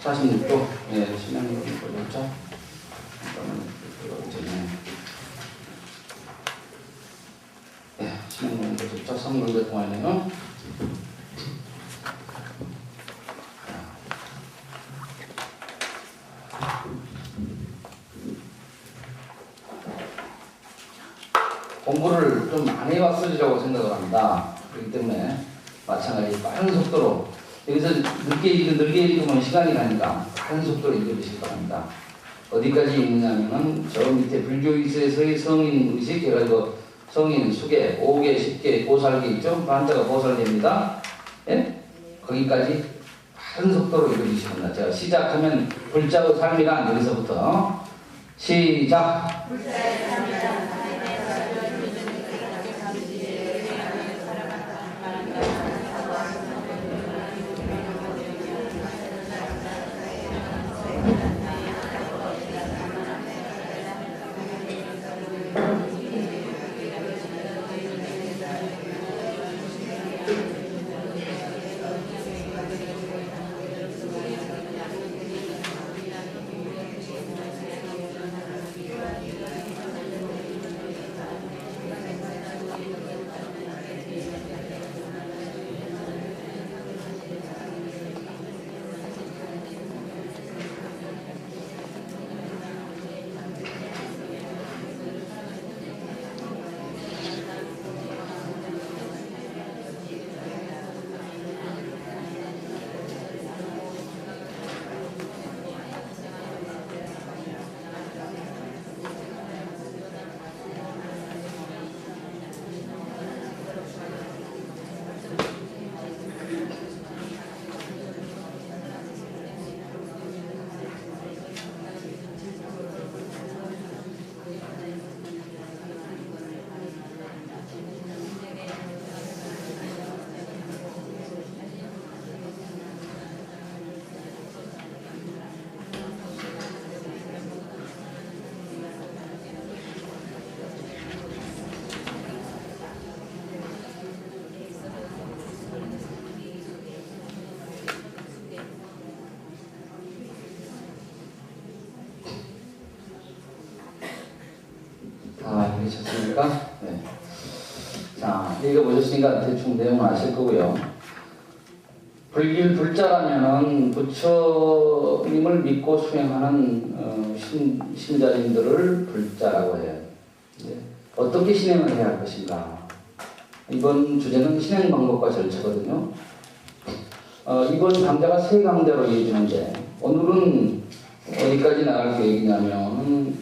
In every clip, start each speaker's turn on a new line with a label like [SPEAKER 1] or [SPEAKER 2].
[SPEAKER 1] 46조. 예, 신앙론을 보셨죠? 예, 신앙론을 보셨죠? 성경대 동안에는 공부를 좀 많이 왔으리라고 생각을 합니다. 그렇기 때문에 마찬가지 빠른 속도로 여기서 늦게 읽으면 시간이 가니까 빠른 속도로 읽어주시기 바랍니다. 어디까지 읽느냐면 저 밑에 불교의식에서의 성인 의식 해가지고 성인, 수계, 5개, 10개, 보살계 있죠? 한자가 보살계입니다. 예? 거기까지 빠른 속도로 읽어주시기 바랍니다. 제가 시작하면 불자의 삶이란 여기서부터 시작! 불자의 삶이란 읽으셨습니까? 네. 자, 읽어보셨으니까 대충 내용은 아실 거고요. 불자라면은 부처님을 믿고 수행하는 신자님들을 불자라고 해요. 네. 어떻게 신행을 해야 할 것인가? 이번 주제는 신행 방법과 절차거든요. 이번 강좌가 세 강좌로 이어지는데 오늘은 어디까지 나갈 계획이냐면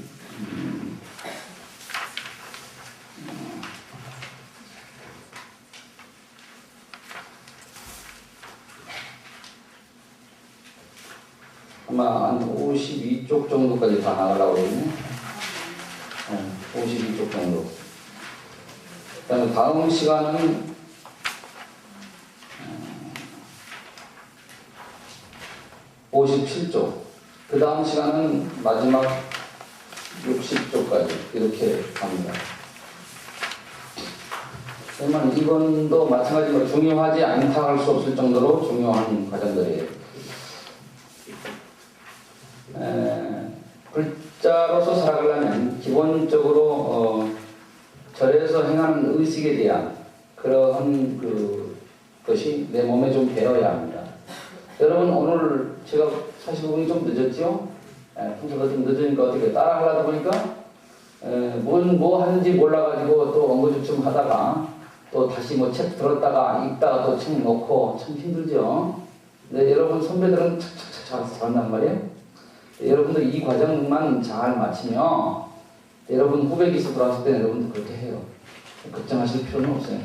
[SPEAKER 1] 아마 한 52쪽 정도까지 다 나가려고 그러네. 52쪽 정도. 그 다음에 다음 시간은 57쪽. 그 다음 시간은 마지막 60쪽까지 이렇게 갑니다. 그러면 이번도 마찬가지로 중요하지 않다 할 수 없을 정도로 중요한 과정들이에요. 불자로서 살아가려면 기본적으로 절에서 행하는 의식에 대한 그러한 것이 내 몸에 좀 배어야 합니다. 여러분 오늘 제가 사실 운이 좀 늦었죠? 평소보다 좀 늦으니까 어떻게 따라 하려다 보니까 뭐 하는지 몰라가지고 또 엉거주춤 하다가 또 다시 뭐 책 들었다가 읽다가 또 책 놓고 참 힘들죠? 근데 여러분 선배들은 착착착 잘한단 말이에요. 여러분들 이 과정만 잘 마치면 여러분 후배 기수 들어왔을 때 여러분도 그렇게 해요. 걱정하실 필요는 없어요.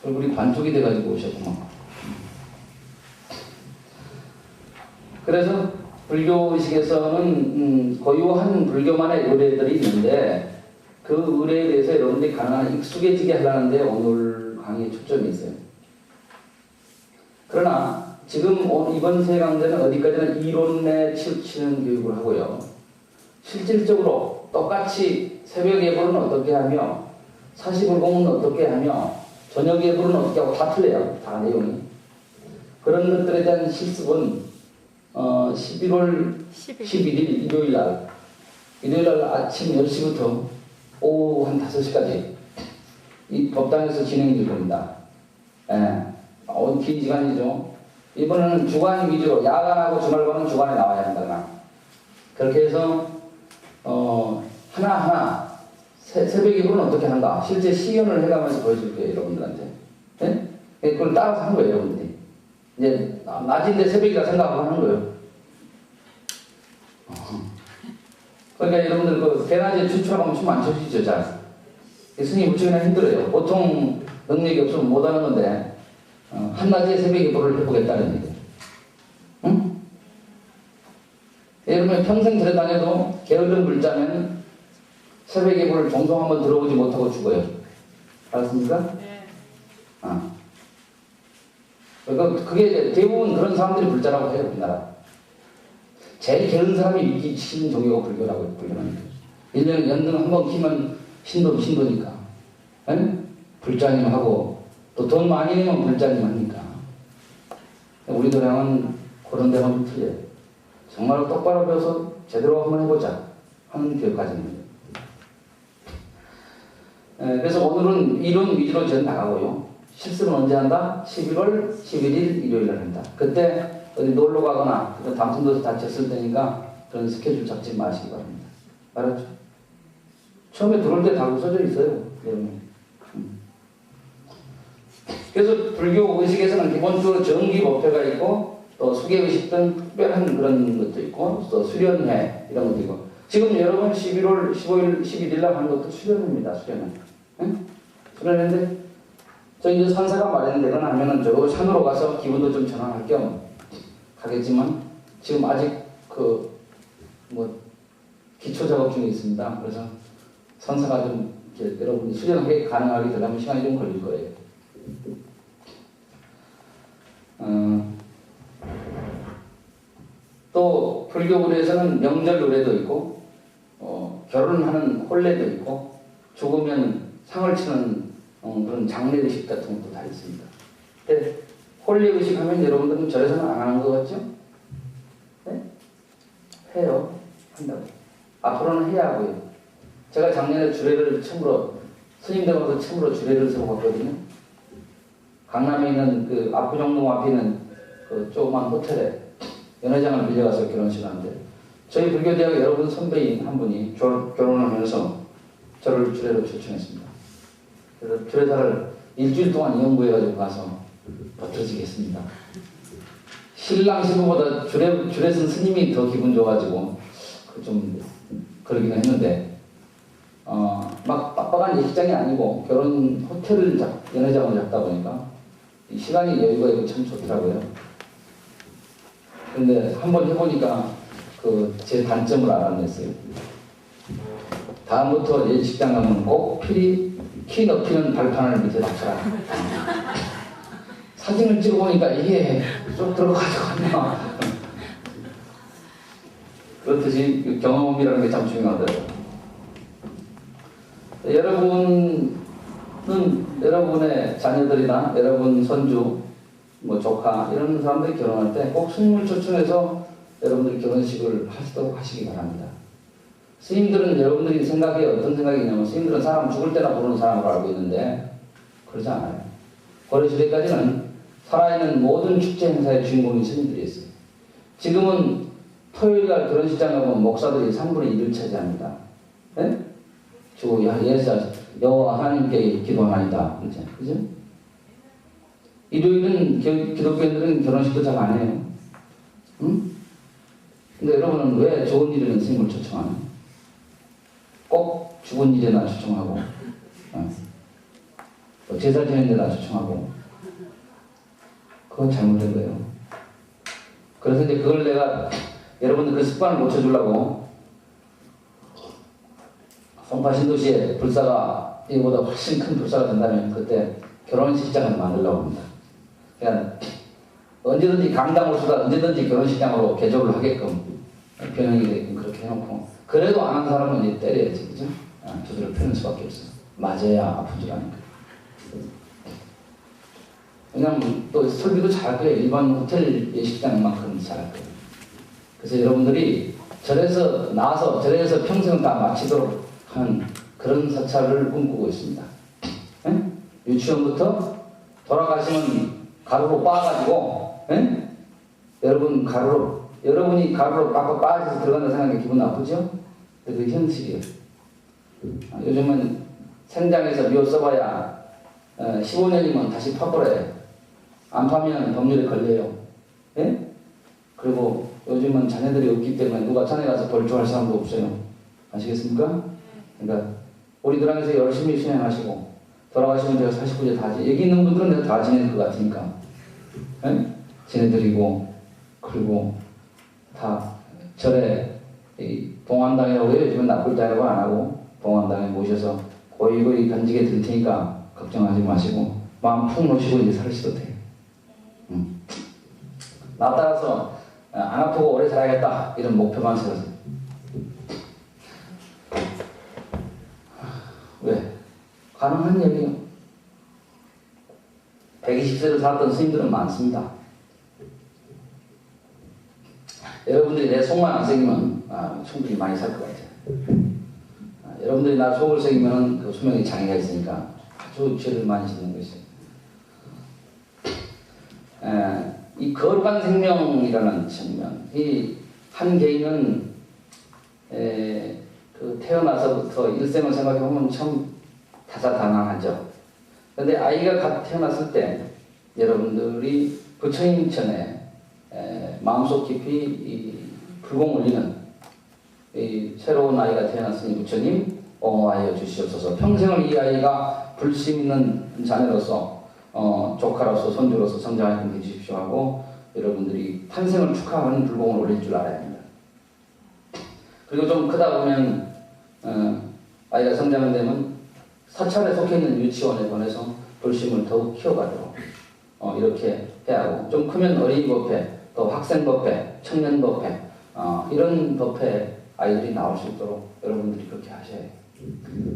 [SPEAKER 1] 얼굴이 반쪽이 돼가지고 오셨구만. 그래서 불교의식에서는 고유한 불교만의 의례들이 있는데 그 의례에 대해서 여러분들이 가능한 익숙해지게 하려는데 오늘 강의에 초점이 있어요. 그러나 지금 이번 세 강좌는 어디까지나 이론에 치우치는 교육을 하고요. 실질적으로 똑같이 새벽 예보는 어떻게 하며 사시불공은 어떻게 하며 저녁 예불은 어떻게 하고 다 틀려요. 다 내용이. 그런 것들에 대한 실습은 11월 11일 일요일 날 아침 10시부터 오후 한 5시까지 이 법당에서 진행될 겁니다. 예. 긴 시간이죠. 이번에는 주간 위주로 야간하고 주말과는 주간에 나와야 한다. 그렇게 해서 하나하나 새벽 예불은 어떻게 한가 실제 시연을 해가면서 보여줄 거예요. 여러분들한테. 네? 그걸 따라서 하는 거예요. 여러분들이. 이제 낮인데 새벽이라 생각하고 하는 거예요. 그러니까 여러분들 그 대낮에 추출하면 춤 안 춰지죠. 잘. 스님이 무척이나 힘들어요. 보통 능력이 없으면 못하는 건데 한낮에 새벽 예불을 해보겠다는 얘기예요. 응? 여러분 평생 들여다녀도 게으른 불자면 새벽 예불을 종종 한번 들어보지 못하고 죽어요. 알았습니까? 네. 그러니까 그게 대부분 그런 사람들이 불자라고 해요. 우리나라. 제일 게으른 사람이 미치는 종교가 불교라고 불교는. 1년에 연등 한 번 키면 신도니까. 에? 불자님 하고 또 돈 많이 내면 불자님 하니까. 우리 도량은 그런 데만 틀려요. 정말 똑바로 배워서 제대로 한번 해보자 하는 교육과정입니다. 그래서 오늘은 이론 위주로 전 나가고요. 실습은 언제 한다? 11월 11일 일요일에 한다. 그때 어디 놀러 가거나 당선돼서 다쳤을 때니까 그런 스케줄 잡지 마시기 바랍니다. 알았죠? 처음에 들어올 때 다 써져 있어요. 그래서 불교 의식에서는 기본적으로 정기법회가 있고 또 수계의식 등 특별한 그런 것도 있고 또 수련회 이런 것도 있고 지금 여러분 11월 15일 11일 날 하는 것도 수련회입니다. 수련회. 응? 수련회인데 저 이제 산사가 말했는데 그건 하면은 저 산으로 가서 기분도 좀 전환할 겸 가겠지만 지금 아직 기초 작업 중에 있습니다. 그래서 산사가 좀 여러분이 수련하게 가능하게 되려면 시간이 좀 걸릴 거예요. 또 불교 노래에서는 명절 노래도 있고 결혼하는 혼례도 있고 죽으면 상을 치는 그런 장례의식 같은 것도 다 있습니다. 근데 혼례의식 하면 여러분들은 절에서는 안 하는 거 같죠? 네? 해요. 한다고. 앞으로는 해야 하고요. 제가 작년에 주례를 처음으로 스님들 와서 처음으로 주례를 서고 갔거든요. 강남에 있는 그 압구정동 앞에 있는 그 조그만 호텔에 연회장을 빌려가서 결혼식을 하는데 저희 불교대학 여러분 선배인 한 분이 결혼을 하면서 저를 주례로 초청했습니다. 그래서 주례사를 일주일 동안 연구해가지고 가서 버텨지겠습니다. 신랑 신부보다 주례 쓴 스님이 더 기분 좋아가지고 좀 그러기는 했는데 막 빡빡한 예식장이 아니고 결혼 호텔을 연회장을 잡다 보니까 시간이 여유가 있고 참 좋더라고요. 근데 한번 해보니까 제 단점을 알아냈어요. 다음부터 예식장 가면 꼭 필히 키 높이는 발판을 밑에 닥쳐라. 사진을 찍어보니까 이게 쏙 들어가지고 왔나. 그렇듯이 경험이라는 게 참 중요하더라고요. 여러분은 여러분의 자녀들이나 여러분 손주, 조카 이런 사람들이 결혼할 때 꼭 스님을 초청해서 여러분들 결혼식을 하시도록 하시기 바랍니다. 스님들은 여러분들이 생각에 어떤 생각이냐면 스님들은 사람 죽을 때나 부르는 사람으로 알고 있는데 그러지 않아요. 고려시대까지는 살아있는 모든 축제 행사의 주인공이 스님들이었어요. 지금은 토요일날 결혼식장 가면 목사들이 3분의 1을 차지합니다. 네? 주 여호와 하나님께 기도하나이다. 그죠? 일요일은 기독교인들은 결혼식도 잘 안 해요. 응? 근데 여러분은 왜 좋은 일에는 스님을 초청하나? 꼭 죽은 일에나 초청하고, 또 제사 지낸 데나 초청하고, 그건 잘못된 거예요. 그래서 이제 그걸 내가 여러분들 그 습관을 고쳐주려고 송파 신도시에 불사가 이보다 훨씬 큰 불사가 된다면 그때 결혼식장을 만들려고 합니다. 그러니까 언제든지 강당 호수가 언제든지 결혼식장으로 개조를 하게끔 변형이 되게끔 그렇게 해놓고 그래도 안 한 사람은 이제 때려야지, 그죠? 두드려 패는 수밖에 없어. 맞아야 아픈 줄 아니까. 왜냐면 또 설교도 잘할 거예요. 일반 호텔 예식장만큼 잘할 거예요. 그래서 여러분들이 절에서 나와서 절에서 평생을 다 마치도록 하는 그런 사찰을 꿈꾸고 있습니다. 에? 유치원부터 돌아가시면 가루로 빻아가지고 여러분이 가루로 빡빡 빠져서 들어간다 생각하면 기분 나쁘죠? 근데 그게 현실이에요. 요즘은 생장에서 묘 써봐야 15년이면 다시 파버려요. 안 파면 법률에 걸려요. 예? 그리고 요즘은 자녀들이 없기 때문에 누가 산에 가서 벌초할 사람도 없어요. 아시겠습니까? 그러니까 우리들한테서 열심히 신행하시고 돌아가시면 제가 49제 다 여기 있는 분들은 내가 다 지낼 것 같으니까 지내드리고 그리고 다 절에 봉안당이라고 해요. 요즘은 납불당이라고 안 하고 봉안당에 모셔서 고이고이 간직해 드릴 테니까 걱정하지 마시고 마음 푹 놓으시고 이제 살으셔도 돼요. 나 따라서 안 아프고 오래 살아야겠다 이런 목표만 세우세요. 왜? 가능한 얘기요. 120세를 살았던 스님들은 많습니다. 여러분들이 내 속만 안 새기면 충분히 많이 살 것 같아요. 여러분들이 나 속을 새기면 그 수명에 장애가 있으니까 아주 죄를 많이 짓는 것이에요. 이 거룩한 생명이라는 측면, 이 한 개인은 그 태어나서부터 일생을 생각해 보면 참 다사다난하죠. 그런데 아이가 갓 태어났을 때 여러분들이 부처님 전에 마음속 깊이 이 불공 올리는 이 새로운 아이가 태어났으니 부처님 옹호하여 주시옵소서. 평생을 이 아이가 불심 있는 자녀로서 조카로서 손주로서 성장하게 해주십시오 하고 여러분들이 탄생을 축하하는 불공을 올릴 줄 알아야 합니다. 그리고 좀 크다 보면 아이가 성장을 되면 사찰에 속해 있는 유치원에 보내서 불심을 더욱 키워가도록 이렇게 해야 하고 좀 크면 어린이 법회, 또 학생 법회, 청년 법회 이런 법회 아이들이 나올 수 있도록 여러분들이 그렇게 하셔야 해요.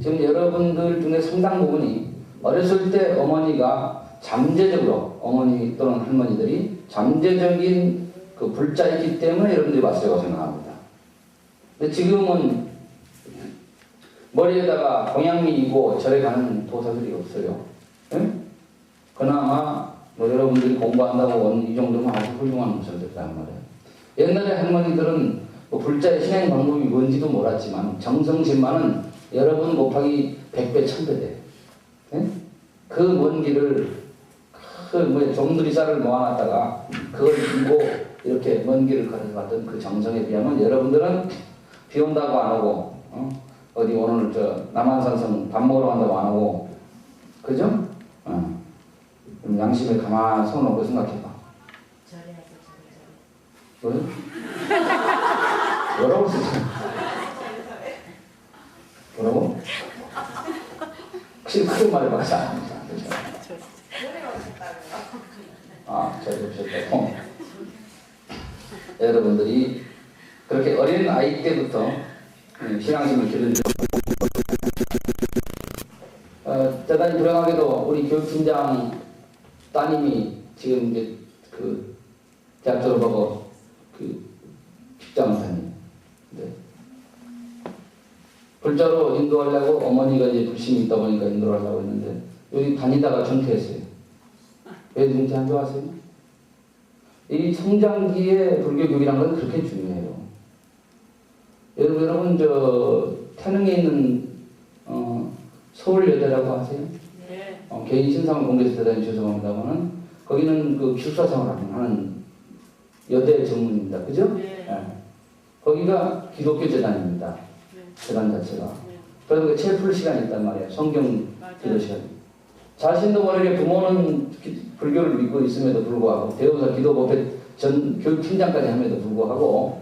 [SPEAKER 1] 지금 여러분들 중에 상당 부분이 어렸을 때 어머니가 잠재적으로 어머니 또는 할머니들이 잠재적인 그 불자이기 때문에 여러분들이 왔다고 생각합니다. 근데 지금은 머리에다가 공양미이고 절에 가는 도사들이 없어요. 응? 그나마 뭐 여러분들이 공부한다고 온 이 정도면 아주 훌륭한 모습들이란 말이에요. 옛날에 할머니들은 뭐 불자의 신행 방법이 뭔지도 몰랐지만 정성심만은 여러분 곱하기 100배, 1000배 돼. 그 먼 길을 그 좀들이 쌀을 모아놨다가 그걸 들고 이렇게 먼 길을 걸어갔던 그 정성에 비하면 여러분들은 비 온다고 안 오고 어디 오늘 남한산성 밥 먹으러 간다고 안 오고 그죠? 그럼 양심에 가만히 손 놓고 생각해봐. 왜? 뭐라고 쓰지? 뭐라고? 확실히 크게 말해봐서 안 합니다. 저희 오셨다고. 여러분들이 그렇게 어린 아이 때부터 신앙심을 기르려고 대단히 불행하게도 우리 교육팀장 따님이 지금 이제 그 대학 졸업하고 그 직장을 다녀요. 네. 불자로 인도하려고 어머니가 이제 불신이 있다 보니까 인도를 하려고 했는데 여기 다니다가 중퇴했어요. 왜 중퇴한 줄 아세요? 이 성장기의 불교 교육이란 건 그렇게 중요해요. 여러분 태릉에 있는 서울여대라고 아세요? 네. 개인 신상을 공개해서 대단히 죄송합니다만은 거기는 그 기숙사생활 하는 여대 전문입니다. 그죠? 네. 네. 거기가 기독교 재단입니다. 네. 재단 자체가. 네. 그래서 채플 시간이 있단 말이에요. 성경 기도 시간이. 자신도 모르게 부모는 불교를 믿고 있음에도 불구하고 대우사 기도법회 전 교육팀장까지 함에도 불구하고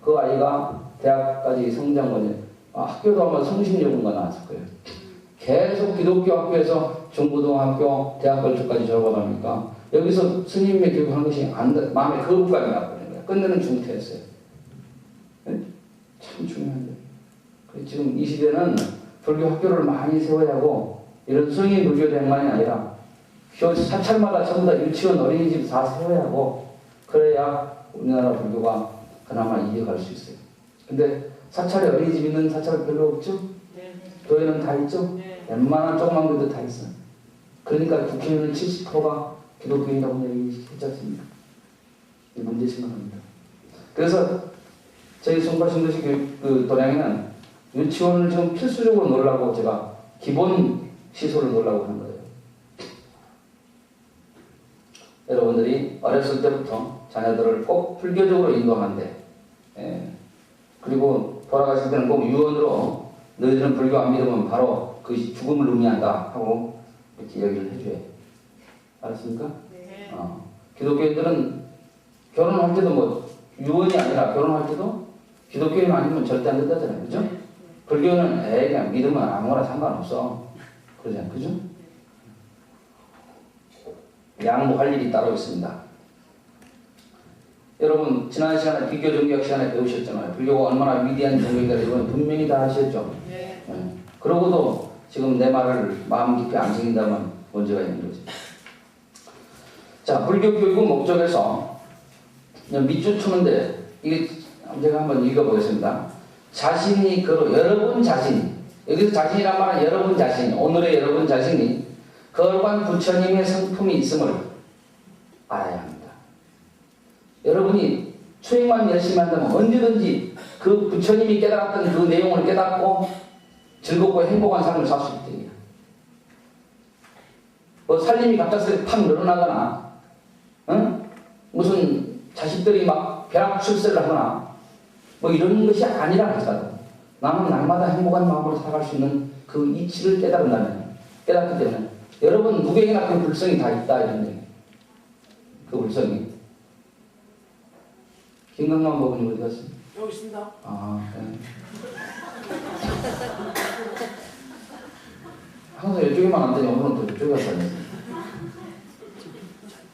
[SPEAKER 1] 그 아이가 대학까지 성장권에 학교도 아마 성신여고가 나왔을 거예요. 계속 기독교 학교에서 중고등학교, 대학 걸쳐까지 졸업하니까 여기서 스님의 교육하는 것이 마음에 거부감이 나버리는 거예요. 끝내는 중퇴했어요. 네? 참 중요한데. 지금 이 시대는 불교 학교를 많이 세워야 하고 이런 성인 불교 대학만이 아니라 사찰마다 전부 다 유치원, 어린이집 다 세워야 하고, 그래야 우리나라 불교가 그나마 이어갈 수 있어요. 근데 사찰에 어린이집 있는 사찰 별로 없죠? 교회는 다 있죠? 웬만한 조그만 교회도 다 있어요. 그러니까 국회의원 70%가 기독교인이라고 얘기했지 않습니까? 이 문제 생각합니다. 그래서 저희 송파신도시 그 도량에는 유치원을 지금 필수적으로 넣으려고 제가 기본 시설을 넣으려고 하는 거예요. 여러분들이 어렸을 때부터 자녀들을 꼭 불교적으로 인도하는데, 그리고 돌아가실 때는 꼭 유언으로 너희들은 불교 안 믿으면 바로 그 죽음을 의미한다 하고 이렇게 이야기를 해줘요. 알았습니까?
[SPEAKER 2] 네.
[SPEAKER 1] 기독교인들은 결혼할 때도 뭐 유언이 아니라 결혼할 때도 기독교인 아니면 절대 안 된다잖아요. 그죠?
[SPEAKER 2] 네.
[SPEAKER 1] 불교는 그냥 믿으면 아무거나 상관없어. 그러잖아요. 그죠? 양보할 일이 따로 있습니다. 여러분 지난 시간에 비교 종교학 시간에 배우셨잖아요. 불교가 얼마나 위대한 종교인가 이건 분명히 다 아시겠죠?
[SPEAKER 2] 네.
[SPEAKER 1] 그러고도 지금 내 말을 마음 깊이 안 챙긴다면 문제가 있는 거지. 자, 불교 교육의 목적에서 밑줄 추는데 이게 제가 한번 읽어보겠습니다. 자신이 여러분 자신, 여기서 자신이란 말은 여러분 자신, 오늘의 여러분 자신이 거룩한 부처님의 성품이 있음을 알아야 합니다. 여러분이 수행만 열심히 한다면 언제든지 그 부처님이 깨달았던 그 내용을 깨닫고 즐겁고 행복한 삶을 살 수 있답니다. 뭐 살림이 갑작스레 팍 늘어나거나, 무슨 자식들이 막 벼락 출세를 하거나, 뭐 이런 것이 아니라 할지라도 나는 날마다 행복한 마음으로 살아갈 수 있는 그 이치를 깨닫기 때문에 여러분 누구에게나 그 불성이 다 있다 이런 얘기. 그 불성이. 김강만 법원이 어디 갔어요?
[SPEAKER 2] 여기 있습니다.
[SPEAKER 1] 네. 항상 이쪽에만 안 되니 오늘은 또 이쪽에 가서 다녔어요.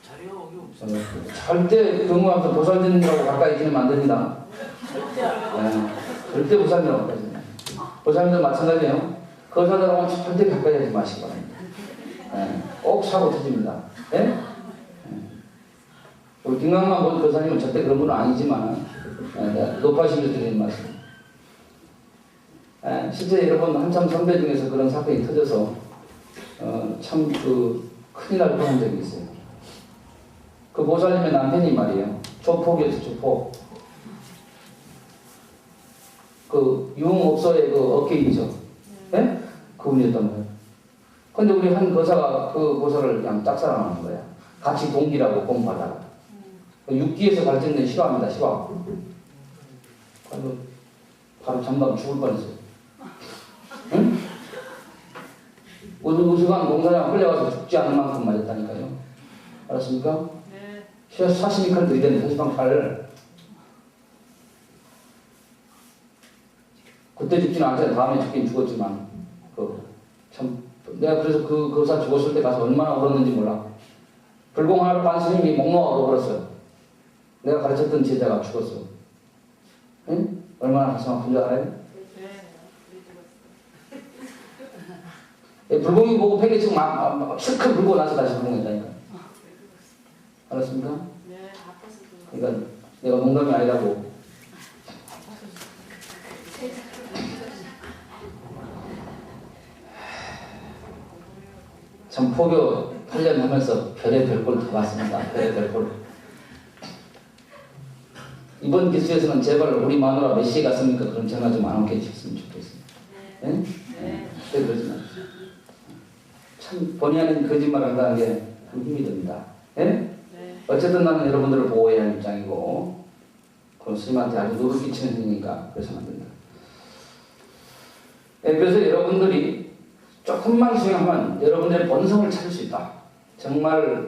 [SPEAKER 2] 자리가 여기 없어요.
[SPEAKER 1] 절대 근무하면서 보살님이라고 가까이 지내면 안 됩니다. 절대 보살님이라고 가까이 지내면. 보살님도 마찬가지예요. 거사들하고는 절대 가까이 하지 마시기 바랍니다. 꼭 사고 터집니다. 우리 김강만 본 거사님은 절대 그런 분은 아니지만 높아심에서 드리는 말씀. 실제 여러분 한참 선배 중에서 그런 사건이 터져서 참 큰일 날 뻔한 적이 있어요. 그 보살님의 남편이 말이에요. 조폭이었어, 조폭. 그 유흥업소의 그 업계이죠. 그분이었단 말이에요. 근데 우리 한 거사가 그 보살을 그냥 짝사랑하는 거야. 같이 동기라고 공부하다가. 육기에서 발전된 실화입니다, 실화. 바로 잠깐 죽을 뻔했어요. 우수관 농사장 끌려가서 죽지 않을 만큼 맞았다니까요. 알았습니까? 네. 사시미 칼 들이댔는데 사시방 칼을. 그때 죽지는 않았어요. 다음에 죽긴 죽었지만. 내가 그래서 그 거사 죽었을 때 가서 얼마나 울었는지 몰라. 불공하러 간 스님이 목 놓아 울어버렸어요. 내가 가르쳤던 제자가 죽었어. 얼마나 가슴 아픈 줄 알아요? 불공이 보고 팽개 치고 실컷 불고 나서 다시 불공했다니까. 알았습니까?
[SPEAKER 2] 네, 아파서.
[SPEAKER 1] 그러니까 내가 농담이 아니라고. 참 포교 8년 하면서 별의 별꼴 다 봤습니다. 별의 별꼴. 이번 기수에서는 제발 우리 마누라 몇 시에 갔습니까? 그럼 전화 좀 안 오게 해주셨으면 좋겠습니다. 네? 그러지 마세요. 참 본의 아닌 거짓말 한다는 게 참 힘이 듭니다. 어쨌든 나는 여러분들을 보호해야 할 입장이고 그럼 스님한테 아주 노를 끼치는 일이니까 그래서는 안 된다. 그래서 여러분들이 조금만 수행하면 여러분들의 본성을 찾을 수 있다. 정말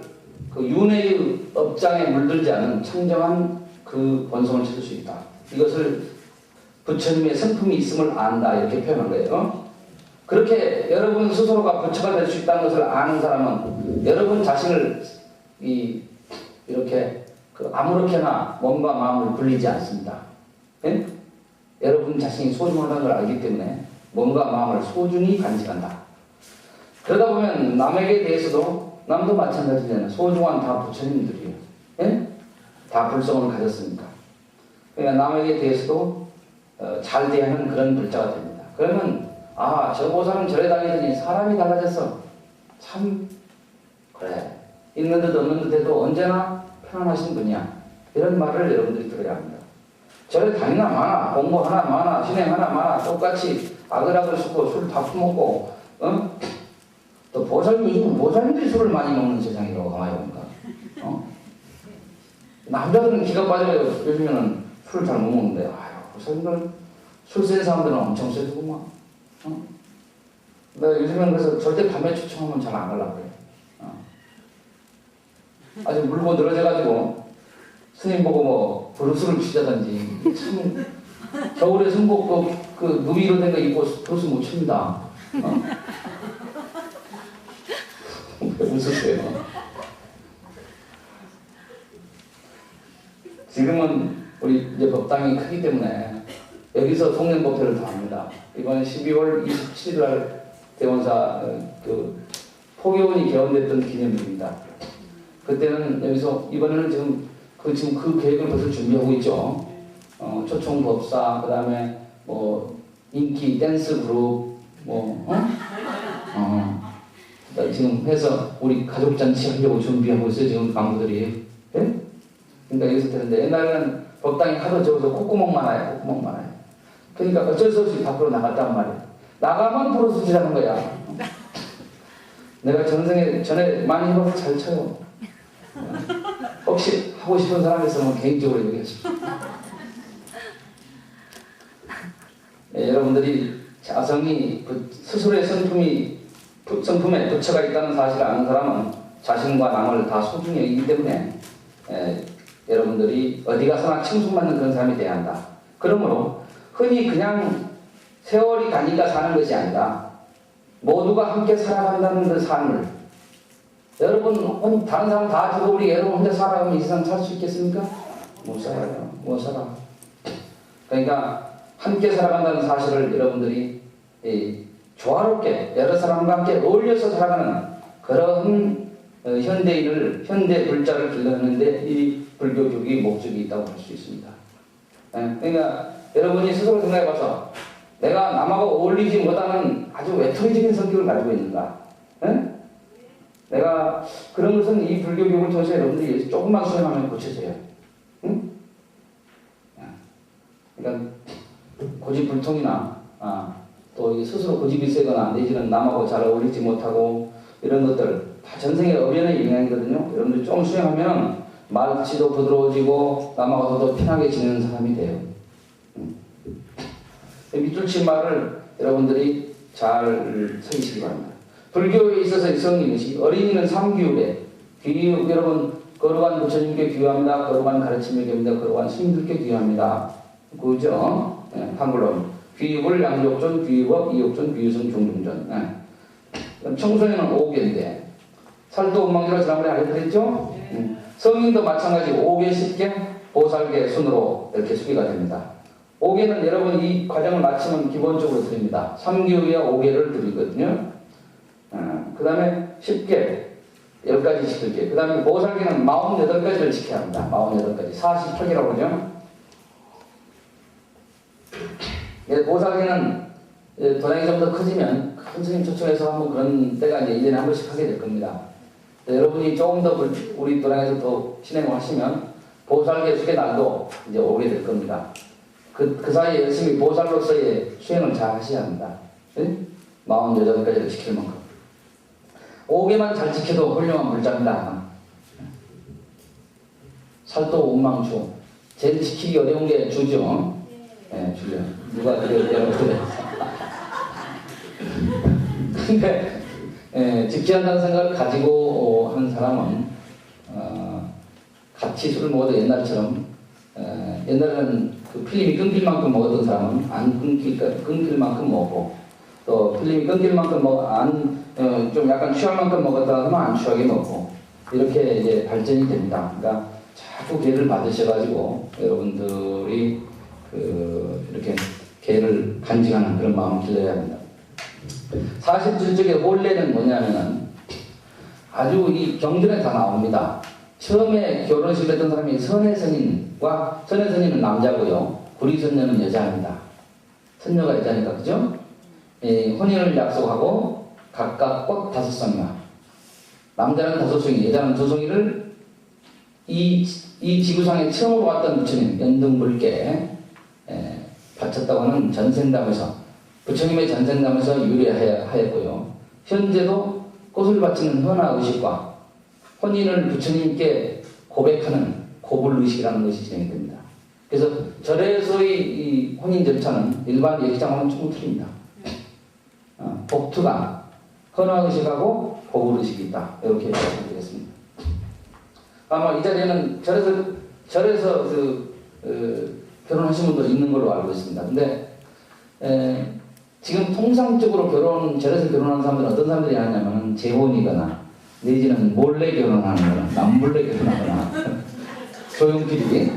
[SPEAKER 1] 그 윤회의 업장에 물들지 않은 청정한 그 본성을 찾을 수 있다. 이것을 부처님의 성품이 있음을 안다 이렇게 표현한 거예요. 그렇게 여러분 스스로가 부처가 될 수 있다는 것을 아는 사람은 여러분 자신을 이렇게 아무렇게나 몸과 마음을 굴리지 않습니다. 여러분 자신이 소중하다는 걸 알기 때문에 몸과 마음을 소중히 간직한다. 그러다 보면 남에게 대해서도 남도 마찬가지잖아요. 소중한 다 부처님들이에요. 예? 다 불성을 가졌으니까. 그러니까 남에게 대해서도 잘 대하는 그런 불자가 됩니다. 그러면 저 보살은 절에 다니더니 사람이 달라졌어. 참 그래. 있는 듯 없는 듯 해도 언제나 편안하신 분이야. 이런 말을 여러분들이 들어야 합니다. 절에 다니나 마나 공부하나 마나 진행하나 마나 똑같이 아글아글 쓰고 술 다 퍼먹고 또 보살님들이 술을 많이 먹는 세상이라고 가만히 보니까 남자들은 기가 빠져요. 요즘에는 술을 잘 못 먹는데 보살님들 술 센 사람들은 엄청 세더구만. 내가 요즘에는 그래서 절대 밤에 초청하면 잘 안 가려고 그래. 아주 물고 늘어져가지고 스님 보고 뭐 브루스를 치자든지 참 겨울에 승복 그 누이로 된 거 입고 브루스 못 칩니다. 웃으세요. 지금은 우리 이제 법당이 크기 때문에 여기서 송년법회를 다 합니다. 이번 12월 27일 날 대원사 그 포교원이 개원됐던 기념일입니다. 그때는 여기서 이번에는 지금 그 계획을 벌써 준비하고 있죠. 초청법사, 그 다음에 뭐 인기 댄스 그룹, 지금 해서 우리 가족 잔치 하려고 준비하고 있어요. 지금 강부들이. 예? 그러니까 여기서 되는데 옛날에는 법당이 하도 적어서 콧구멍 많아요. 그러니까 어쩔 수 없이 밖으로 나갔단 말이에요. 나가면 부르스지라는 거야. 내가 전에 많이 해봐서 잘 쳐요. 혹시 하고 싶은 사람 있으면 개인적으로 얘기하십시오. 여러분들이 자성이 스스로의 성품에 부처가 있다는 사실을 아는 사람은 자신과 남을 다 소중히 여기기 때문에 여러분들이 어디 가서나 칭송받는 그런 사람이 돼야 한다. 그러므로 흔히 그냥 세월이 가니까 사는 것이 아니라 모두가 함께 살아간다는 그 삶을 여러분 다른 사람 다 죽어버리고 여러분 혼자 살아가면 이 세상 살 수 있겠습니까? 못 살아요. 못 살아. 그러니까 함께 살아간다는 사실을 여러분들이 조화롭게 여러 사람과 함께 어울려서 살아가는 그런 현대 불자를 길러내는데 이 불교 교육이 목적이 있다고 할 수 있습니다. 그러니까 여러분이 스스로 생각해봐서 내가 남하고 어울리지 못하는 아주 외톨이적인 성격을 가지고 있는가? 내가 그런 것은 이 불교 교육을 통해서 여러분들이 조금만 수행하면 고쳐져요. 그러니까 고집불통이나 또 스스로 고집이 세거나 내지는 남하고 잘 어울리지 못하고 이런 것들 다 전생의 어변의 영향이거든요. 여러분들 좀 수행하면 말치도 부드러워지고 남하고도 편하게 지내는 사람이 돼요. 밑줄친 말을 여러분들이 잘 새기시기 바랍니다. 불교에 있어서 성인 것이 어린이는 3교육에 귀육 여러분 거룩한 부처님께 귀유합니다. 거룩한 가르침을 교합니다. 거룩한 스님들께 귀유합니다. 그죠? 한글로 귀육을 양욕존, 귀유법, 이욕존, 귀유성, 중중존. 청소년은 5개인데 살도 엉망지로 지난번에 알려드렸죠? 성인도 마찬가지 5개, 10개, 보살계 순으로 이렇게 수기가 됩니다. 5개는 여러분 이 과정을 마치면 기본적으로 드립니다. 3교육에 5개를 드리거든요. 그 다음에 10개, 10가지 시킬게. 그 다음에 보살계는 48가지를 지켜야 합니다. 48가지. 48개라고 그러죠? 보살계는 도량이 좀 더 커지면 큰 스님 초청해서 한번 그런 때가 이제 1년에 한 번씩 하게 될 겁니다. 여러분이 조금 더 우리 도량에서 더 진행을 하시면 보살계 수계 날도 이제 오게 될 겁니다. 그 사이에 열심히 보살로서의 수행을 잘 하셔야 합니다. 48가지를 지킬 만큼. 5개만 잘 지켜도 훌륭한 불자입니다. 살도 옥망주. 제일 지키기 어려운 게 주죠. 주죠. 누가 여러분들. 근데 직지한다는 생각을 가지고 하는 사람은 같이 술을 먹어도 옛날처럼 옛날에는 그 필름이 끊길 만큼 먹었던 사람은 안 끊길 만큼 먹고 또 필름이 끊길 만큼 좀 약간 취할 만큼 먹었다 하면 안 취하게 먹고 이렇게 이제 발전이 됩니다. 그러니까 자꾸 기회를 받으셔가지고 여러분들이 이렇게 개를 간직하는 그런 마음을 길러야 합니다. 사실 질적의 혼례는 뭐냐면은 아주 이 경전에 다 나옵니다. 처음에 결혼식을 했던 사람이 선해선인과 선해선인은 남자고요. 구리선녀는 여자입니다. 선녀가 여자니까 그죠? 혼인을 약속하고 각각 꽃 5송이와 남자는 5송이, 여자는 2송이를 이 지구상에 처음으로 왔던 부처님 연등불께 바쳤다고 하는 전생담에서 부처님의 전생담에서 유래하였고요. 현재도 꽃을 바치는 헌화의식과 혼인을 부처님께 고백하는 고불의식이라는 것이 진행이 됩니다. 그래서 절에서의 이 혼인 절차는 일반 예식장과는 조금 틀립니다. 복투가 헌화의식하고 고불의식이 있다. 이렇게 말씀드리겠습니다. 아마 이 자리에는 절에서 결혼하신 분들 있는 걸로 알고 있습니다. 근데 지금 통상적으로 절에서 결혼하는 사람들은 어떤 사람들이 하냐면 재혼이거나 내지는 몰래 결혼하는 거나 남몰래 결혼하거나 조용필이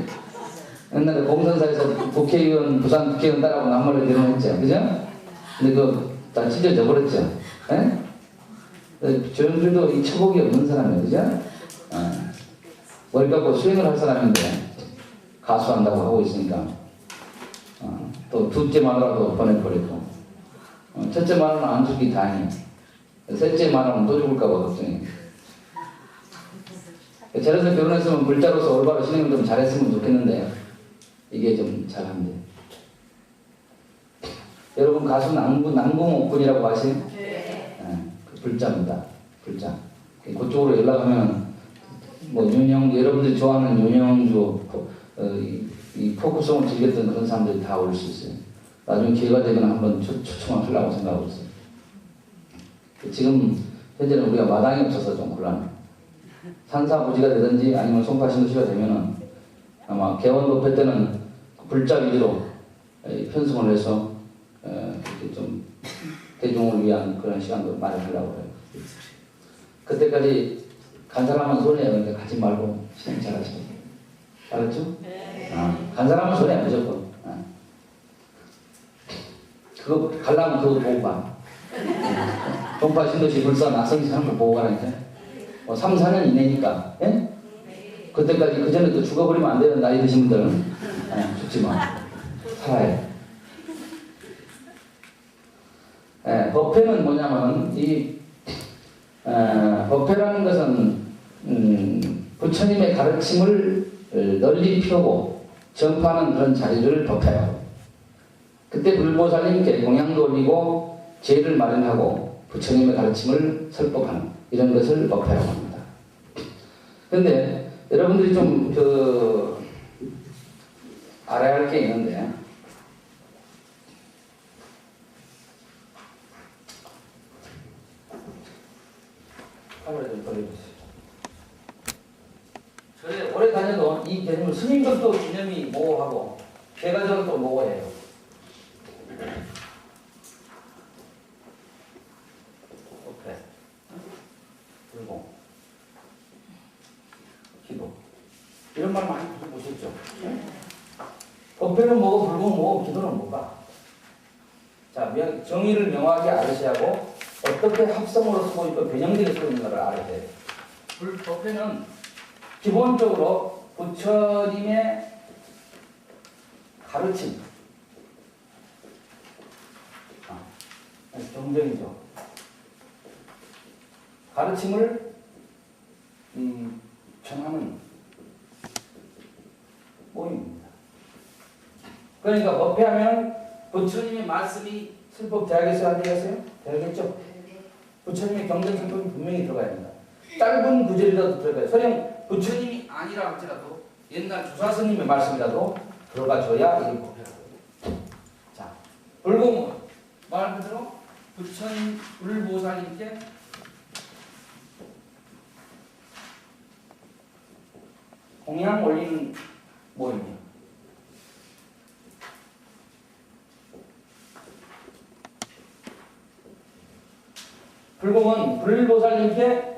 [SPEAKER 1] 옛날에 공선사에서 국회의원 부산 국회의원 딸하고 남몰래 결혼했죠. 그죠? 근데 그거 다 찢어져 버렸죠. 조용필도 이 처복이 없는 사람이에요. 그죠? 머리 깎고 수행을 할 사람인데 가수한다고 하고 있으니까 또 둘째 마누라도 보내버리고 첫째 마누라는 안 죽기 다행이에요. 셋째 마누라는 또 죽을까봐 걱정해요. 절에서 결혼했으면 불자로서 올바로 신행을 좀 잘했으면 좋겠는데 이게 좀 잘 안 돼요. 여러분 가수 남궁옥군이라고 아시나요? 네. 그 불자입니다. 불자. 그쪽으로 연락하면 여러분들이 좋아하는 윤영주 이 포크송을 즐겼던 그런 사람들이 다 올 수 있어요. 나중에 기회가 되면 한번 초청을 하려고 생각하고 있어요. 지금 현재는 우리가 마당이 없어서 좀 곤란해요. 산사부지가 되든지 아니면 송파신도시가 되면은 아마 개원법회 때는 불자 위주로 편성을 해서 이렇게 좀 대중을 위한 그런 시간도 마련하려고 해요. 그때까지 간 사람은 손해요. 그러니까 가지 말고 진행 잘 하시고. 알았죠? 네. 간 사람은 손해요, 무조건. 그거 가려면 그거 보고 가. 동파 신도시 불사 낙성시 사는 거 보고 가라니까. 3, 4년 이내니까. 예? 그때까지 그 전에 또 죽어버리면 안 되는 나이 드신 분들은 죽지 마. 살아요. 법회는 뭐냐면 법회라는 것은 부처님의 가르침을 널리 펴고 전파하는 그런 자리를 법회라고. 그때 불보살님께 공양도 올리고 제를 마련하고 부처님의 가르침을 설법하는 이런 것을 법회라고 합니다. 그런데 여러분들이 좀 알아야 할 게 있는데 카메라 좀 돌려주세요. 저희 오래 다녀도 이 개념을 스님들도 개념이 모호하고 제가저는 또 모호해요. 오케이. 불공. 기도. 이런 말 많이 보셨죠? 네? 법회는 뭐고 불공은 뭐고 기도는 뭐가? 자, 정의를 명확히 알으시고 어떻게 합성으로 쓰고 있고 변형되게 쓰고 있는가를 알아야 돼요. 법회는 기본적으로 부처님의 가르침, 경전이죠. 가르침을 전하는 모임입니다. 그러니까 법회하면 부처님의 말씀이 설법돼야겠어요? 안 되겠어요? 되겠죠? 부처님의 경전 설법이 분명히 들어가야 합니다. 짧은 구절이라도 들어가요. 설령 부처님이 아니라 할지라도 옛날 조사스님의 말씀이라도 들어가줘야 이걸 법회라고. 자, 불공은 말 그대로 부처님 불보살님께 공양 올리는 모임이에요. 불공은 불보살님께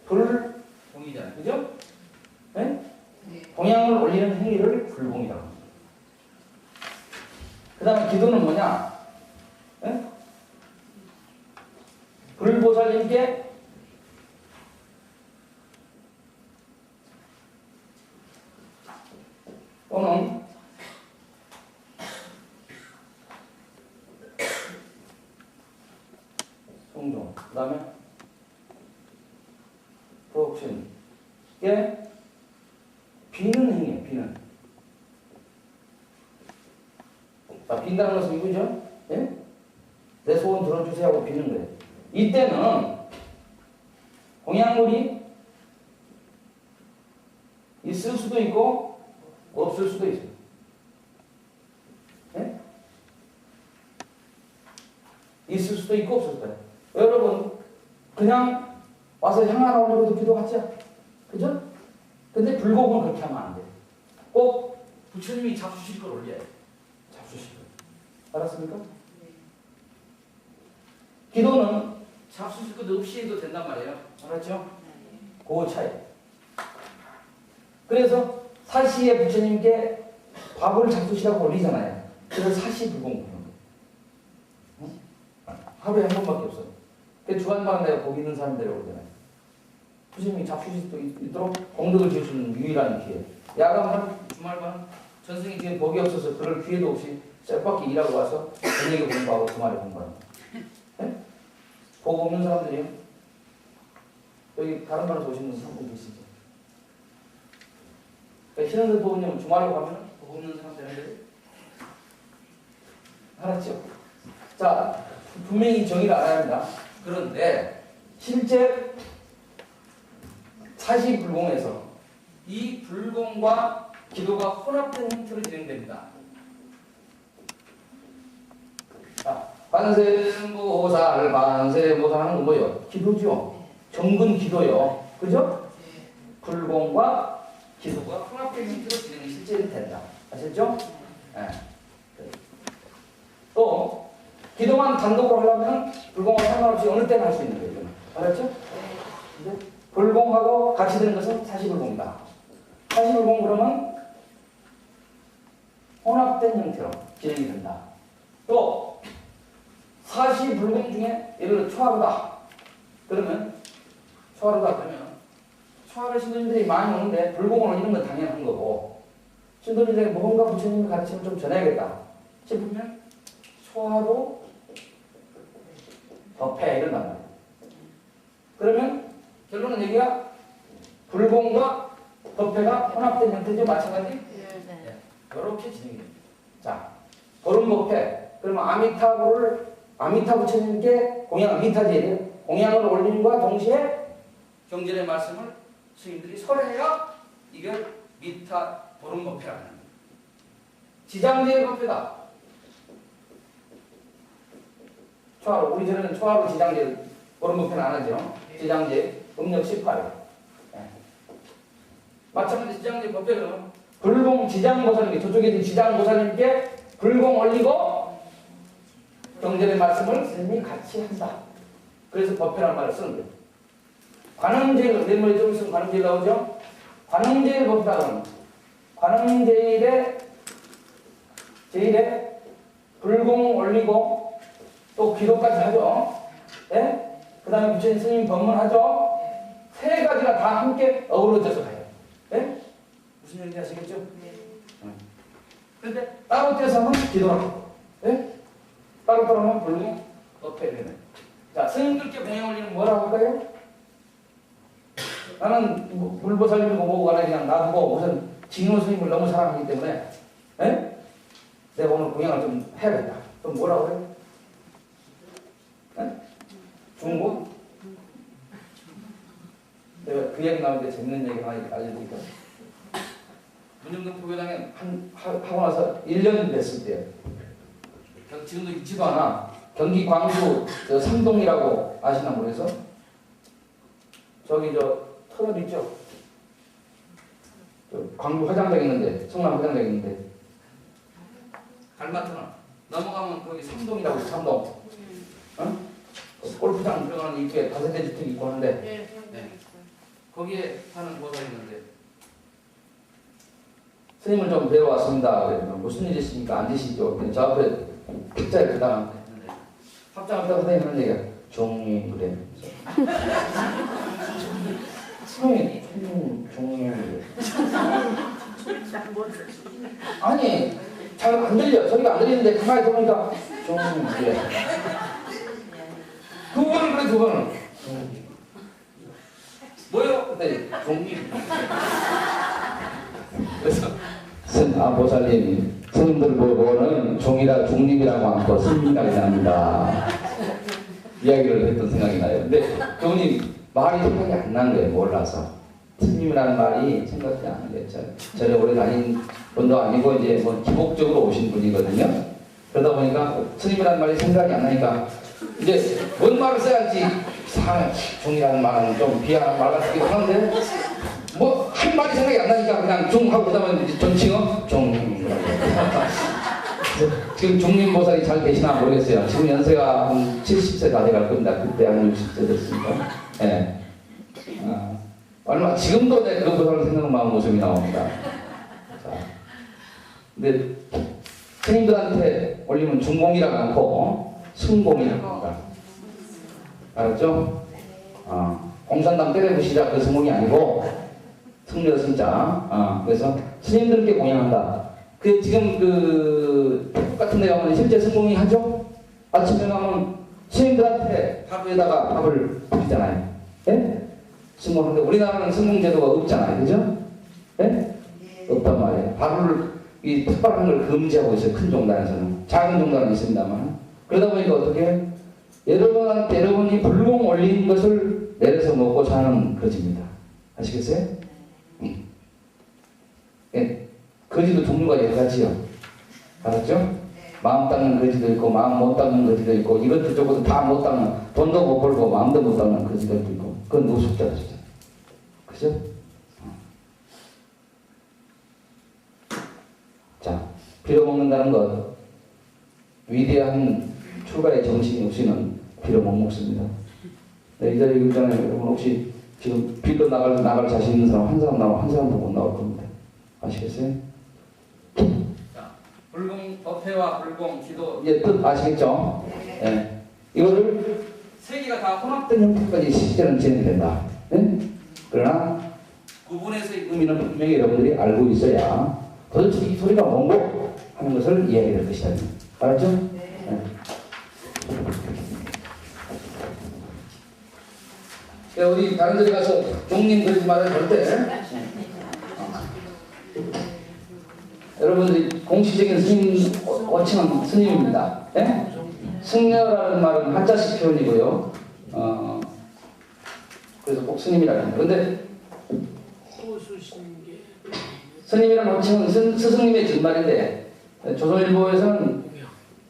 [SPEAKER 1] 불공이잖아요. 그죠? 네? 공양을 올리는 행위를 불공이라고 합니다. 그 다음에 기도는 뭐냐? 네? 불보살님께 또는 성종, 그 다음에 도чин. 이게 비는 행위예요. 비는. 자, 빈다는 것은 이거죠? 예? 내 소원 들어주세요 하고 비는 거예요. 이때는 공약물이 있을 수도 있고 없을 수도 있어요. 예? 있을 수도 있고 없을 수도 있어요. 여러분 그냥 와서 향하라 오늘도 기도하자. 그죠? 근데 불곡은 그렇게 하면 안 돼요. 꼭 부처님이 잡수실 걸 올려야 돼요. 잡수실 걸. 알았습니까? 기도는 잡수실 것 없이 해도 된단 말이에요. 알았죠? 그 차이. 그래서 사시에 부처님께 밥을 잡수시라고 올리잖아요. 그래서 사시불공 부르는 거예요. 응? 하루에 한 번밖에 없어요. 그 주간만 내가 거기 있는 사람들이 오잖아요. 부처님이 잡수실 수 있도록 공덕을 지을 수 있는 유일한 기회. 야간만, 주말만, 전생에 지금 복이 없어서 그럴 기회도 없이 쇠밖에 일하고 와서 저녁에 공부하고 주말에 공부하는 거예요. 네? 복 없는 사람들이요. 여기 다른 반에서 오시는 사람들 계시죠? 그러니까 신원들 보면 주말에 가면 복 없는 사람들인데 알았죠? 자, 분명히 정의를 알아야 합니다. 그런데 실제 사시불공에서 이 불공과 기도가 혼합된 형태로 진행됩니다. 자, 관세음보살, 관세음보살 하는 건 뭐예요? 기도죠. 정근 기도요. 그죠? 불공과 기도가 혼합된 형태로 진행이 실제는 된다. 아셨죠? 네. 또 기도만 단독으로 하려면 불공과 상관없이 어느 때나 할 수 있는 거예요. 알았죠? 근데 불공하고 같이 되는 것은 사시불공이다. 사시불공 그러면 혼합된 형태로 진행이 된다. 또 사시불공 중에 예를 들어 초하루다. 그러면 초하루 신도님들이 많이 오는데 불공을 올리는 건 당연한 거고 신도님들에게 뭔가 부처님의 가르침을 좀 전해야겠다 싶으면 초하루 법회 이런단 말이에요. 그러면 결론은 여기가 불공과 법회가 혼합된 형태죠. 마찬가지? 네. 이렇게 진행이 됩니다. 자, 보름법회. 그러면 아미타 부처님께 아미타제에 공양을 올림과 동시에 경전의 말씀을 스님들이 설해야 이걸 미타 보름법회라는 겁니다. 지장제의 법회다. 초하루, 우리 전에는 초하루 지장제 보름법회는 안 하죠. 지장제 음력 18일. 네. 마찬가지 지장제 법회는 불공 지장보살님께 저쪽에 있는 지장보살님께 불공 올리고 경전의 말씀을 스님이 같이 한다. 그래서 법회라는 말을 쓰는 거예요. 관음제일, 내일 모레 좀 있으면 관음제일 나오죠? 관음제일 법회는 관음제일에 불공 올리고 또 기도까지 하죠. 네? 그 다음에 부처님 스님 법문하죠. 세 가지가 다 함께 어우러져서 가요. 네? 무슨 얘기인지 아시겠죠? 네. 근데 따로 떼서 하면 기도하고, 네? 따로 하면 불공 법회 되는. 자, 스님들께 공양 올리는 뭐라고 할까요? 나는 물보살님을 보고 가나 그냥 놔두고 우선 진호 스님을 너무 사랑하기 때문에, 네? 내가 오늘 공양을 좀 해야겠다. 그럼 뭐라고 해요? 네? 중고? 내가 그 얘기 나오는데 재밌는 얘기 하나 알려드릴까요? 문정동 포교당에 하고 나서 1년 됐을 때요. 지금도 있지도 않아. 경기 광주 삼동이라고 아시나 모르겠어? 저기 터널 있죠? 광주 화장장 있는데, 성남 화장장 있는데 갈마터널 넘어가면 거기 삼동이라고 있어. 삼동. 어? 골프장 들어가는 입구에 다세대 주택이 있고 하는데 네. 거기에 사는 보살이 있는데 스님을 좀 뵈러 왔습니다. 그러면 무슨 일이 있습니까? 앉으시죠. 저 앞에 빗자에 그다음 했는데 합장을 따고 다니는 얘기가 종이 그래. 종이 그래. 아니 잘 안 들려. 소리가 안 들리는데 가만히 들어보니까 좀 그래. 두 번은 그래 두 번은. 뭐요? 네, 종님. 그래서 보살님 스님들 보고는 종이라 중립이라고 않고 스님이라고 합니다. 이야기를 했던 생각이 나요. 근데 교우님 말이 생각이 안 난 거예요. 몰라서. 스님이라는 말이 생각이 안 나는 거예요. 전에 오래 다닌 분도 아니고 이제 뭐 기복적으로 오신 분이거든요. 그러다 보니까 스님이라는 말이 생각이 안 나니까 이제 뭔 말을 써야지 종이라는 말은 좀 비하하는 말 같기도 하는데 뭐 한 말이 생각이 안 나니까 그냥 종하고 그다음에 존칭어 종. 지금 종림보살이 잘 계시나 모르겠어요. 지금 연세가 한 70세 다 돼갈 겁니다. 그때 한 60세 됐으니까. 예. 얼마 지금도 내 그 보살을 생각하는 마음 모습이 나옵니다. 자, 근데 스님들한테 올리면 중공이라고 않고 승공이라고 합니다. 알았죠? 공산당 때려부시자 그 승공이 아니고 승려 승자. 그래서 스님들께 공양한다. 그 지금 그 태국 같은 데 가면 실제 승공이 하죠? 아침에 가면 스님들한테 밥에다가 밥을 드리잖아요. 예? 승공하는데 우리나라는 승공 제도가 없잖아요. 그죠? 예? 없단 말이에요. 밥을 이 특별한 걸 금지하고 있어요. 큰 종단에서는. 작은 종단은 있습니다만. 그러다 보니까 어떻게 여러분한테 여러분이 불공 올린 것을 내려서 먹고 사는 거지입니다. 아시겠어요? 예. 거지도 종류가 여러 가지요. 알았죠? 마음 닦는 거지도 있고 마음 못 닦는 거지도 있고 이것도 저것도 다 못 닦는 돈도 못 벌고 마음도 못 닦는 거지들도 있고 그건 노숙자죠. 그죠? 자, 빌어먹는다는 것 위대한 출가의 정신이 없이는 빌어 못 먹습니다. 네, 이 자리에 있잖아요. 여러분 혹시 지금 빌러 나갈 자신 있는 사람 한 사람 나와 한 사람도 못 나올 겁니다. 아시겠어요? 자, 불공 법회와 불공 기도 이제 뜻 아시겠죠? 네. 이거를 세 개가 다 혼합된 형태까지 실제는 진행된다. 네? 그러나 구분해서의 의미는 분명히 여러분들이 알고 있어야 도대체 이 소리가 뭔고 하는 것을 이야기할 것이다. 알았죠? 네. 우리 다른 데 가서 종님 그러지 말아요. 절대. 여러분들이 공식적인 스님 호칭은 스님입니다. 예? 승려라는 말은 한자식 표현이고요. 그래서 꼭 스님이라고 합니다. 그런데 스님이라는 호칭은 스승님의 진말인데 조선일보에서는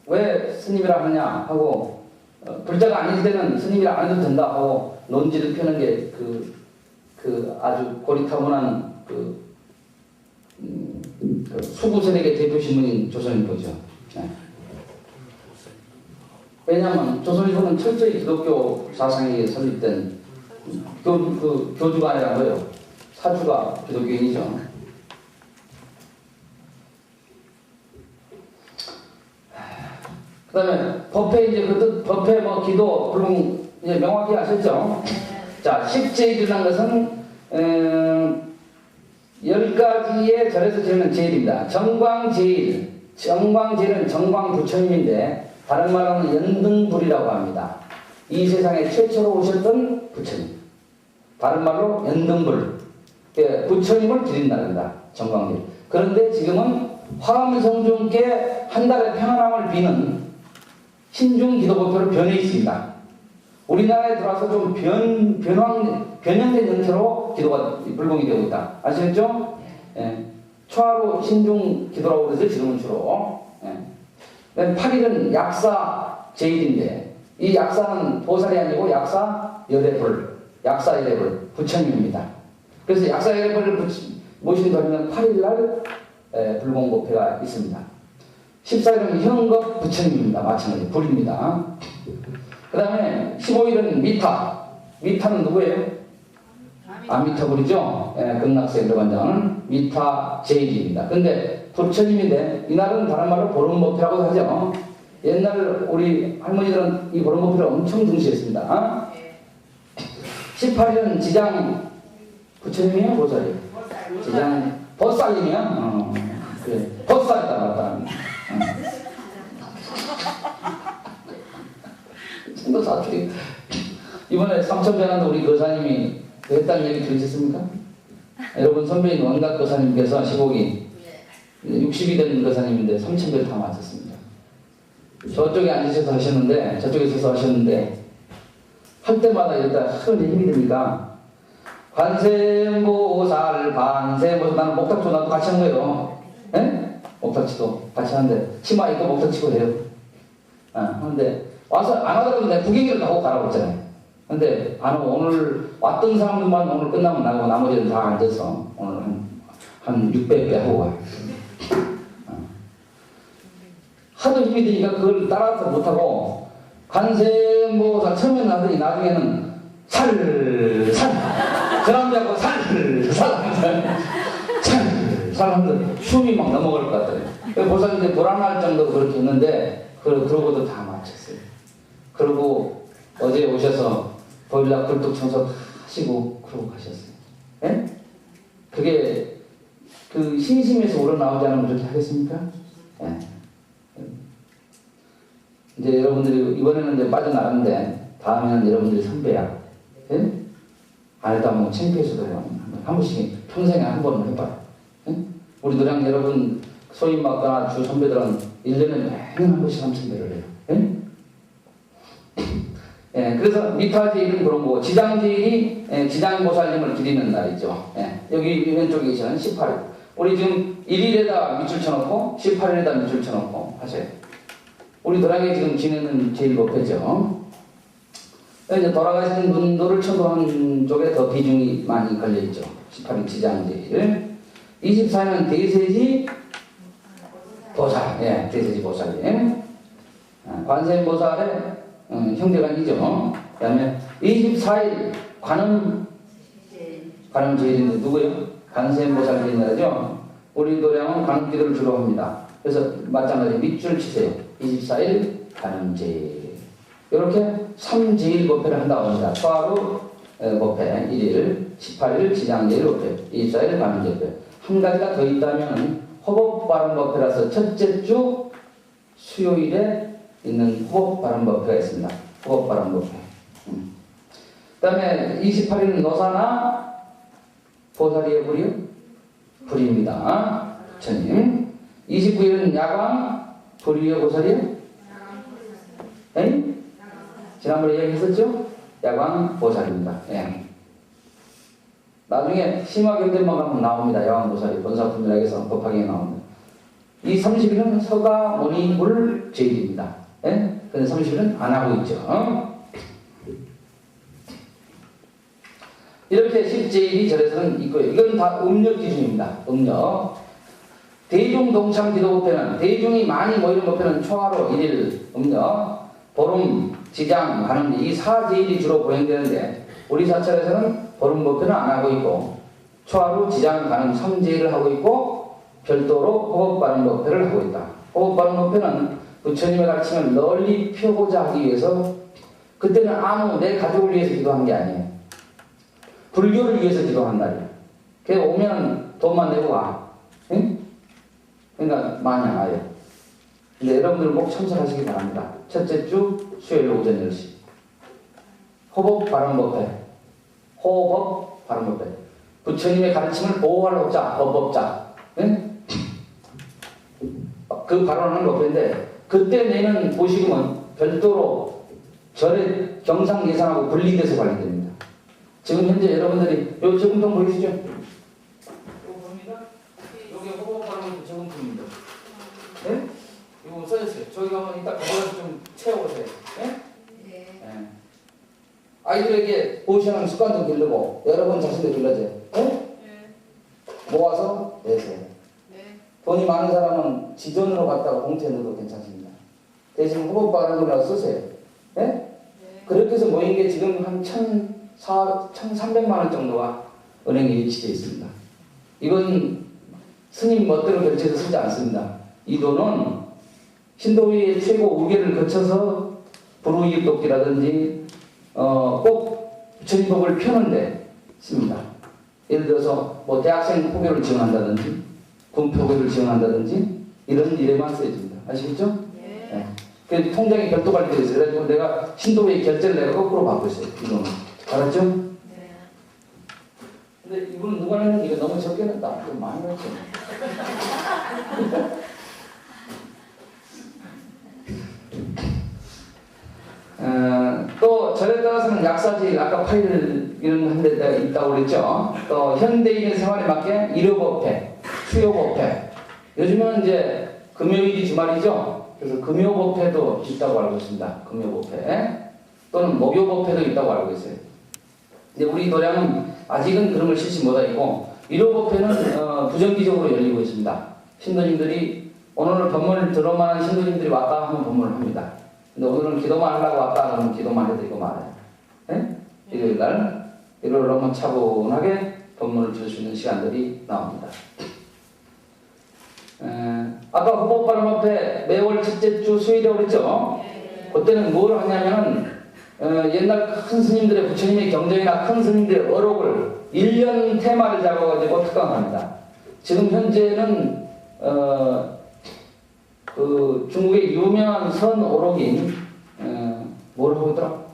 [SPEAKER 1] 왜 스님이라 하느냐 하고 불자가 아닐 때는 스님이라 안 해도 된다 하고 논지를 펴는 게 그 아주 고리타분한 수구 세력의 대표 신문인 조선일보죠. 네. 왜냐하면 조선일보는 철저히 기독교 사상에 설립된 교주가 아니라 뭐예요? 사주가 기독교인이죠. 그 다음에 법회 이제 법회 뭐 기도 불공 이제 명확히 아셨죠? 자, 10제일이라는 것은 10가지의 절에서 지내는 제일입니다. 정광제일, 정광제일은 정광부처님인데 다른 말로는 연등불이라고 합니다. 이 세상에 최초로 오셨던 부처님. 다른 말로 연등불. 부처님을 드린다는다. 정광제일. 그런데 지금은 화엄성중께 한 달의 평안함을 비는 신중 기도법표로 변해 있습니다. 우리나라에 들어와서 좀 변형된 형태로 기도가 불공이 되고 있다. 아시겠죠? 예. 초하루 신중 기도라고 그러죠. 지금은 주로. 예. 8일은 약사 제일인데 이 약사는 보살이 아니고 약사 열애불, 약사 열애불 부처님입니다. 그래서 약사 열애불을 모신 다면 8일날 불공법회가 있습니다. 14일은 현겁 부처님입니다. 마찬가지 불입니다. 그 다음에 15일은 미타. 미타는 누구예요? 아미타불이죠. 극락세 들어간장은 미타 제일입니다. 근데 부처님인데 이날은 다른 말로 보름법회라고 하죠. 옛날 우리 할머니들은 이 보름법회를 엄청 중시했습니다. 18일은 지장 부처님이에요? 보살이에요? 지장 벗살림이야? 그래. 벗살이다, 맞다. 또 사투리. 이번에 삼천배난도 우리 거사님이 했다는 얘기 들으셨습니까? 여러분 선배인 원각 거사님께서 시복이 60이 된 거사님인데 3,000배를 다 맞췄습니다. 저쪽에 앉으셔서 하셨는데, 저쪽에 서서 하셨는데, 할 때마다 이러다 흐르는 힘이 드니까, 관세음보살, 반세음보살, 나는 목탁도 나도 같이 한 거예요. 예? 목탁치도 같이 하는데, 치마 입고 목탁치고 해요. 하는데, 와서 안 하더라도 내가 구경이라도 하고 가라고 했잖아요. 근데, 안 하고 오늘 왔던 사람들만 오늘 끝나면 나고 나머지는 다 앉아서 오늘 한 600배 하고 가요. 하도 힘이 드니까 그걸 따라서 못하고 관세음보살 처음에는 하더니 나중에는 살살 저 남자하고 살살 하면서 숨이 막 넘어갈 것 같더라고요. 보살님들 불안할 정도로 그렇게 했는데 그러고도 다 마쳤어요. 그리고 어제 오셔서 보일러 굴뚝 청소 하시고 그러고 가셨어요. 예? 그게 그 신심에서 우러나오지 않으면 그렇게 하겠습니까? 예. 이제 여러분들이 이번에는 이제 빠져나갔는데 다음에는 여러분들이 선배야. 예? 안 했다 뭐 창피해서도 해요. 한 번씩 평생에 한 번은 해봐요. 예? 우리 노량 여러분 소임마거나 주 선배들은 1년에 매년 한 번씩 3,000배를 해요. 예? 예, 그래서 미타제일은 그런 거고 지장제일이 지장보살님을 기리는 날이죠. 예, 여기 왼쪽에 계시는 18일. 우리 지금 1일에다 밑줄 쳐놓고 18일에다 밑줄 쳐놓고 하세요. 우리 도량에 지금 지내는 제일 높이죠. 이제 돌아가신 분들을 천도하는 쪽에 더 비중이 많이 걸려있죠. 18일 지장제일. 24일은 대세지 보살. 예, 대세지 보살님. 관세음보살의 형제간이죠. 그 다음에 24일 관음제일인데 누구요? 관세음보살 제일이죠. 우리 도량은 관음기도를 주로 합니다. 그래서 마찬가지 밑줄 치세요. 24일 관음제일. 이렇게 3제일 법회를 한다고 합니다. 초하루 법회 1일, 18일 지장제일 법회, 24일 관음제일 법회. 한 가지가 더 있다면 호법바른 법회라서 첫째 주 수요일에 있는 호법바른 법회가 있습니다. 호법바른 법회. 그 다음에 28일은 노사나 보살이에요, 불이요? 불입니다. 부처님. 29일은 야광, 불이에요, 보살이에요? 에이? 지난번에 얘기했었죠? 야광 보살입니다. 예. 나중에 심화경전만 가면 나옵니다. 야광 보살이 본사품들에게서 법화경에 나옵니다. 이 30일은 서가 모니불 제일입니다. 예? 근데 30일은 안 하고 있죠. 이렇게 10제일이 절에서는 있고요. 이건 다 음력 기준입니다. 음력. 대중 동참 기도 법회는 대중이 많이 모이는 법회는 초하루 1일 음력, 보름, 지장, 관음 이 4제일이 주로 보행되는데 우리 사찰에서는 보름 법회는 안 하고 있고 초하루, 지장, 관음 3제일을 하고 있고 별도로 호법바른 법회를 하고 있다. 호법바른 법회는 부처님의 가르침을 널리 펴고자 하기 위해서 그때는 아무 내 가족을 위해서 기도한 게 아니에요. 불교를 위해서 기도한 날이에요. 그래서 오면 돈만 내고 와. 응? 그러니까 많이 안 와요. 근데 여러분들 꼭 참석하시기 바랍니다. 첫째 주 수요일 오전 10시. 호법 바른법회. 호법 바른법회. 부처님의 가르침을 보호하고자 법법자. 응? 그 발언하는 법회인데 그때 내는 보시금은 별도로 절의 경상 예산하고 분리돼서 관리됩니다. 지금 현재 여러분들이 요 저금통 보이시죠? 요거 봅니다. 여기 호흡하는 저금통입니다. 네? 이거 써졌어요. 저기 가면 이따 가져가서 좀 채워보세요. 네? 네. 네. 아이들에게 보시는 습관도 기르고 여러분 자신도 길러줘요. 네? 네. 모아서 내세요. 네. 돈이 많은 사람은 지존으로 갖다가 봉투에 넣어도 괜찮습니다. 대신 호흡 바른으로 쓰세요. 네? 네. 그렇게 해서 모인 게 지금 한 1,300만 원 정도가 은행에 위치되어 있습니다. 이건 스님 멋대로 결제해서 쓰지 않습니다. 이 돈은 신도의 최고 우계를 거쳐서 불우이웃돕기라든지 꼭 부처님법을 펴는데 씁니다. 예를 들어서 뭐 대학생 포교를 지원한다든지 군 포교를 지원한다든지 이런 일에만 쓰여집니다. 아시겠죠? 네. 그 통장에 별도 관리되어 있어요. 그래가지고 내가 신도의 결제를 내가 거꾸로 받고 있어요. 이거는. 알았죠?
[SPEAKER 2] 네.
[SPEAKER 1] 근데 이분은 누가 냈는데 이거 너무 적게 냈다. 좀 많이 냈죠. 또 절에 따라서는 약사직, 아까 파일 이런 한 데가 있다고 그랬죠. 또 현대인의 생활에 맞게 일요법회, 수요법회. 요즘은 이제 금요일이 주말이죠. 그래서 금요법회도 있다고 알고 있습니다. 금요법회 또는 목요법회도 있다고 알고 있어요. 근데 우리 도량은 아직은 그런 걸 실시 못하고 일요법회는 부정기적으로 열리고 있습니다. 신도님들이 오늘 법문을 들어만한 신도님들이 왔다 하면 법문을 합니다. 근데 오늘은 기도만 하려고 왔다 그러면 기도만 해드리고 말아요. 네? 일요일날 일요일로 한번 차분하게 법문을 들을 수 있는 시간들이 나옵니다. 아까 후보바람앞에 매월 첫째 주 수요일이라고 그랬죠? 그때는 뭘 하냐면 옛날 큰 스님들의 부처님의 경전이나 큰 스님들의 어록을 1년 테마를 잡아가지고 특강합니다. 지금 현재는 그 중국의 유명한 선 오록인 뭐라고 하더라?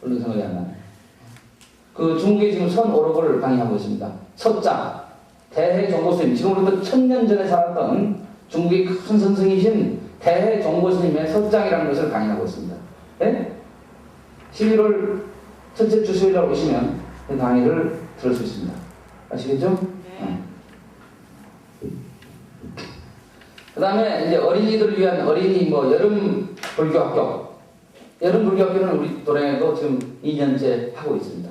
[SPEAKER 1] 얼른 생각이 안 나네. 그 중국의 지금 선 오록을 강의하고 있습니다. 섭장 대해종고스님, 지금으로부터 1000년 전에 살았던 중국의 큰 선생이신 대해종고스님의 섭장이라는 것을 강의하고 있습니다. 네? 11월 첫째 주 수요일에 오시면 그 강의를 들을 수 있습니다. 아시겠죠? 네. 그 다음에 이제 어린이들을 위한 어린이 여름 불교학교. 여름 불교학교는 우리 도량에도 지금 2년째 하고 있습니다.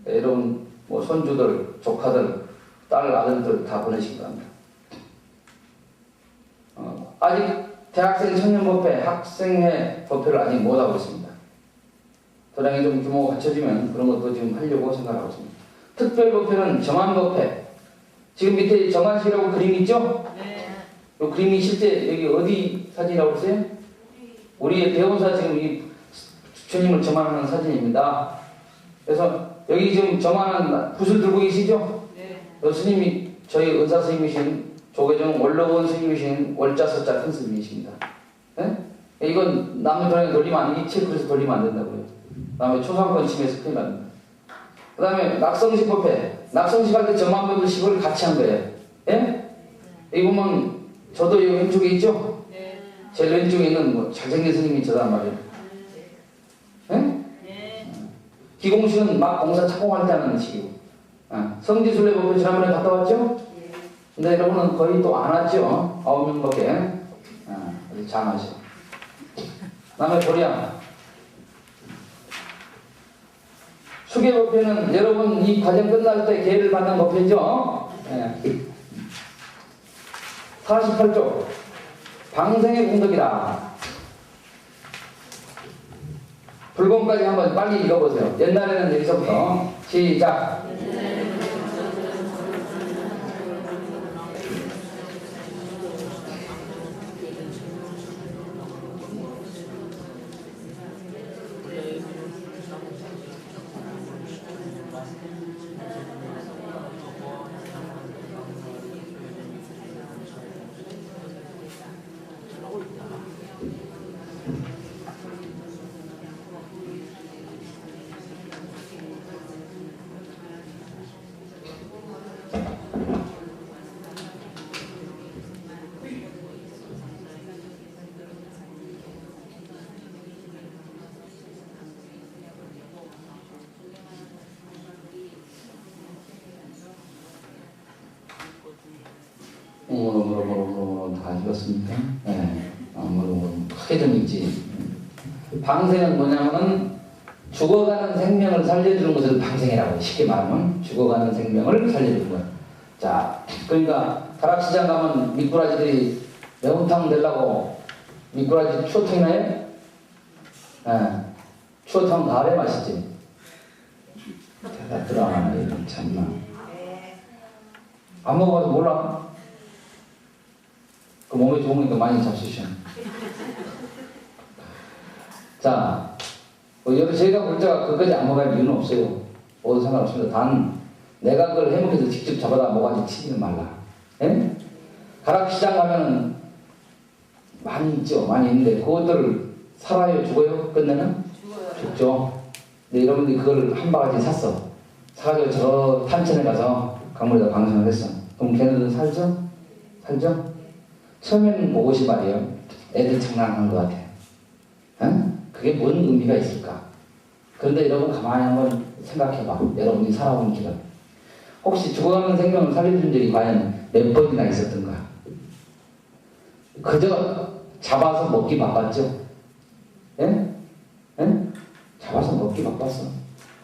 [SPEAKER 1] 네, 여러분 손주들, 조카들, 딸, 아들들 다 보내시기 바랍니다. 아직 대학생 청년법회, 학생회 법회를 아직 못하고 있습니다. 도량이 좀 규모가 갖춰지면 그런 것도 지금 하려고 생각하고 있습니다. 특별법회는 정한법회. 지금 밑에 정한식이라고 그림이 있죠?
[SPEAKER 2] 네.
[SPEAKER 1] 이 그림이 실제 여기 어디 사진이라고 그러세요? 우리의 대원사 지금 이 주님을 점안하는 사진입니다. 그래서 여기 지금 점안한 붓을 들고 계시죠? 네. 스님이 저희 은사 스님이신 조계종 원로원 스님이신 월자 서자 큰 스님이십니다. 네? 이건 남의 도량에 돌리면 안 돼. 이 체크에서 돌리면 안 된다고요. 그 다음에 초상권 침해서 큰일 납니다. 그 다음에 낙성식 법회. 낙성식 할 때 점안법식을 같이 한 거예요. 예? 여기 보면 저도 여기 왼쪽에 있죠? 네. 제일 왼쪽에 있는 잘생긴 스님이 저단 말이에요. 예? 네. 기공식은 막 공사 착공할 때 하는 식이고. 성지순례 법회 지난번에 갔다 왔죠? 네. 근데 여러분은 거의 또 안 왔죠? 9명밖에. 아주 장하죠. 그 다음에 도량. 수계법회는 여러분 이 과정 끝날 때 기회를 받는 법회죠? 네. 48조 방생의 공덕이라. 불공까지 한번 빨리 읽어보세요. 옛날에는 여기서부터 시작. 다 읽었습니까? 네. 크게 좀 읽지. 방생은 뭐냐면은 죽어가는 생명을 살려주는 것을 방생이라고 쉽게 말하면 죽어가는 생명을 살려주는 거야. 자, 그러니까 다락시장 가면 미꾸라지들이 매운탕 내려고 미꾸라지 추어탕이 나요? 네. 추어탕 가을에 맛있지. 대답들어가네 참나. 안 먹어봐도 몰라. 그 몸에 좋은 거니까 많이 잡수셔. 자, 저희가 볼자가 그까지 안 먹을 이유는 없어요. 모두 상관없습니다. 단 내가 그걸 해먹해서 직접 잡아다 뭐가지 치지는 말라. 예? 가락시장 가면은 많이 있죠. 많이 있는데 그것들을 살아요? 죽어요? 끝내는?
[SPEAKER 2] 죽어요.
[SPEAKER 1] 죽죠. 근데 여러분들이 그걸 한 바가지 샀어. 사가지고 저 탄천에 가서 강물에다 방생을 했어. 그럼 걔네들은 살죠? 살죠? 처음에는 그것이 말이에요. 애들 장난하는 것 같아. 응? 그게 뭔 의미가 있을까? 그런데 여러분 가만히 한번 생각해봐. 여러분이 살아온 길은. 혹시 죽어가는 생명을 살려준 적이 과연 몇 번이나 있었던가? 그저 잡아서 먹기 바빴죠? 예? 예? 잡아서 먹기 바빴어.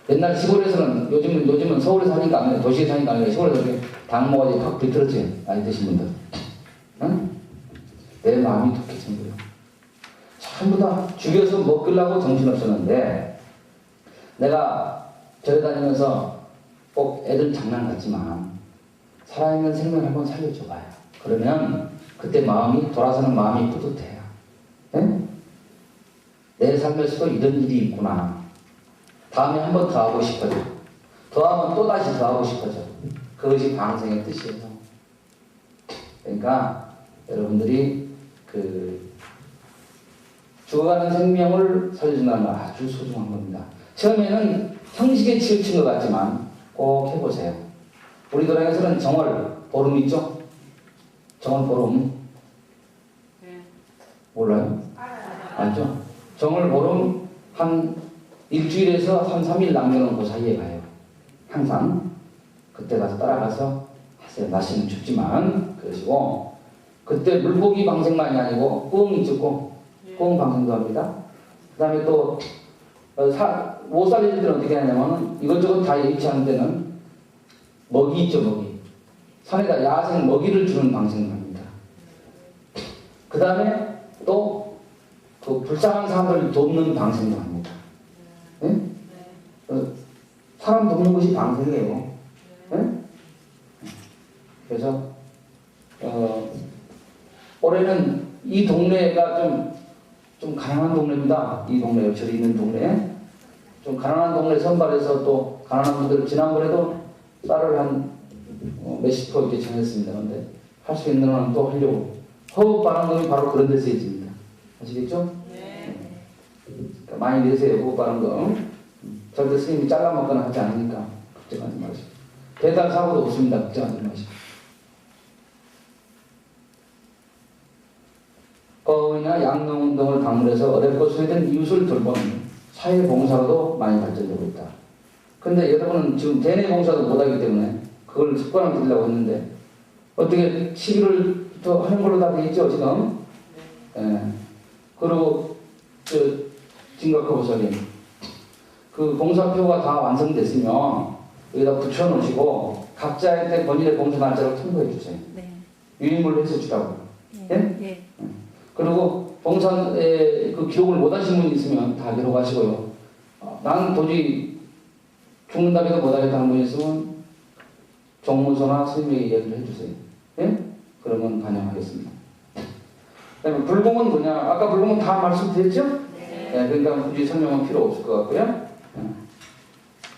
[SPEAKER 1] 옛날 시골에서는 요즘은 서울에 사니까 아니라 도시에 사니까 아니라 시골에서 이렇게 닭 먹어야지 팍 비틀었지. 나이 드신 분들. 응? 내 마음이 독해 전부요. 전부 다 죽여서 먹으려고 정신없었는데 내가 절에 다니면서 꼭 애들 장난 같지만 살아있는 생명을 한번 살려줘봐요. 그러면 그때 마음이 돌아서는 마음이 뿌듯해요. 예? 내 삶에서도 이런 일이 있구나. 다음에 한 번 더 하고 싶어져. 더 하면 또 다시 더 하고 싶어져. 그것이 방생의 뜻이에요. 그러니까 여러분들이 죽어가는 생명을 살려준다는 건 아주 소중한 겁니다. 처음에는 형식에 치우친 것 같지만 꼭 해보세요. 우리 도량에서는 정월 보름 있죠? 정월 보름
[SPEAKER 2] 네.
[SPEAKER 1] 몰라요? 알죠? 정월 보름 한 일주일에서 한 3일 남겨놓은 그 사이에 가요. 항상 그때 가서 따라가서 하세요. 날씨는 춥지만 그러시고 그때 물고기 방생만이 아니고 꿩 있죠? 꿩 방생도 합니다. 그 다음에 또 못 살릴 때는 어떻게 하냐면 이것저것 다 예기치 않은 때는 먹이 있죠, 먹이. 산에다 야생 먹이를 주는 방생을 합니다. 그 다음에 또 그 불쌍한 사람들을 돕는 방생도 합니다. 네? 사람 돕는 것이 방생이에요. 네? 그래서 올해는 이 동네가 좀 가난한 동네입니다. 이 동네, 저리 있는 동네. 좀 가난한 동네 선발해서 또 가난한 분들 지난번에도 쌀을 한 몇십 프로 이렇게 정했습니다. 근데 할 수 있는 한은 또 하려고. 허업 바람금이 바로 그런 데 쓰여집니다. 아시겠죠?
[SPEAKER 2] 네.
[SPEAKER 1] 그러니까 많이 내세요. 허업 바람금. 절대 스님이 잘라먹거나 하지 않으니까 걱정하지 마시고. 배달 사고도 없습니다. 걱정하지 마시고. 거울이나 양농운동을 방문해서 어렵고 소외된 이웃을 돌보는 사회봉사로도 많이 발전되고 있다. 근데 여러분은 지금 대내봉사도 못하기 때문에 그걸 습관을 들이려고 했는데 어떻게 11월부터 하는 걸로 다 돼 있죠 지금? 예. 그리고 진각허부서님 그 봉사표가 다 완성됐으면 여기다 붙여놓으시고 각자한테 본인의 봉사 날짜를 통보해 주세요.
[SPEAKER 3] 네.
[SPEAKER 1] 유인물로 해서 주라고. 예?
[SPEAKER 3] 예.
[SPEAKER 1] 그리고 봉사에 그 기록을 못하신 분이 있으면 다 기록하시고요. 나는 도저히 죽는다고 해도 못하겠다는 분이 있으면 종무소나 스님에게 얘기를 해주세요. 예? 그러면 반영하겠습니다. 그다음에 불공은 뭐냐? 아까 불공은 다 말씀드렸죠?
[SPEAKER 2] 네.
[SPEAKER 1] 예, 그러니까 굳이 설명은 필요 없을 것 같고요. 예.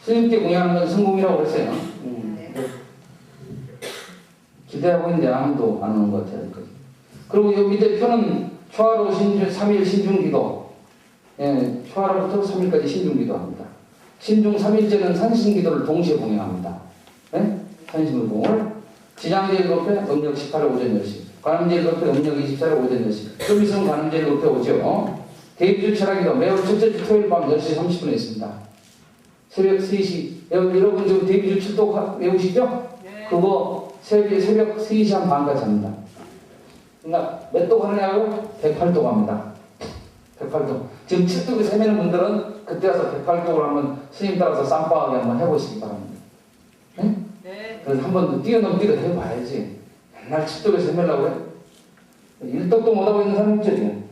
[SPEAKER 1] 스님께 공양하는 건 성공이라고 그랬어요. 기대하고 있는데 아무도 안 오는 것 같아요. 그리고 여기 밑에 표는 초하루 3일 신중기도, 예, 초하루부터 3일까지 신중기도 합니다. 신중 3일째는 산신기도를 동시에 공양합니다. 예? 산신물공을 지장제일 법회 음력 18일 오전 10시, 관음제일 법회 음력 24일 오전 10시, 금이성 관음제일 법회 오죠. 대비주 철학기도 매월 첫째 주 토요일 밤 10시 30분에 있습니다. 새벽 3시, 여러분 지금 대비주 출동 외우시죠?
[SPEAKER 2] 네.
[SPEAKER 1] 그거 새벽 3시 한 반까지 합니다. 그러니까 몇 도 가느냐고? 108도 갑니다. 108도. 지금 7도에 세매는 분들은 그때 가서 108도를 한번 스님 따라서 쌈바하게 한번 해보시기 바랍니다. 네?
[SPEAKER 2] 네.
[SPEAKER 1] 그래서 한번 뛰어넘기를 해봐야지. 맨날 7도에 세매려고 해? 1도도 못하고 있는 사람 있죠, 지금.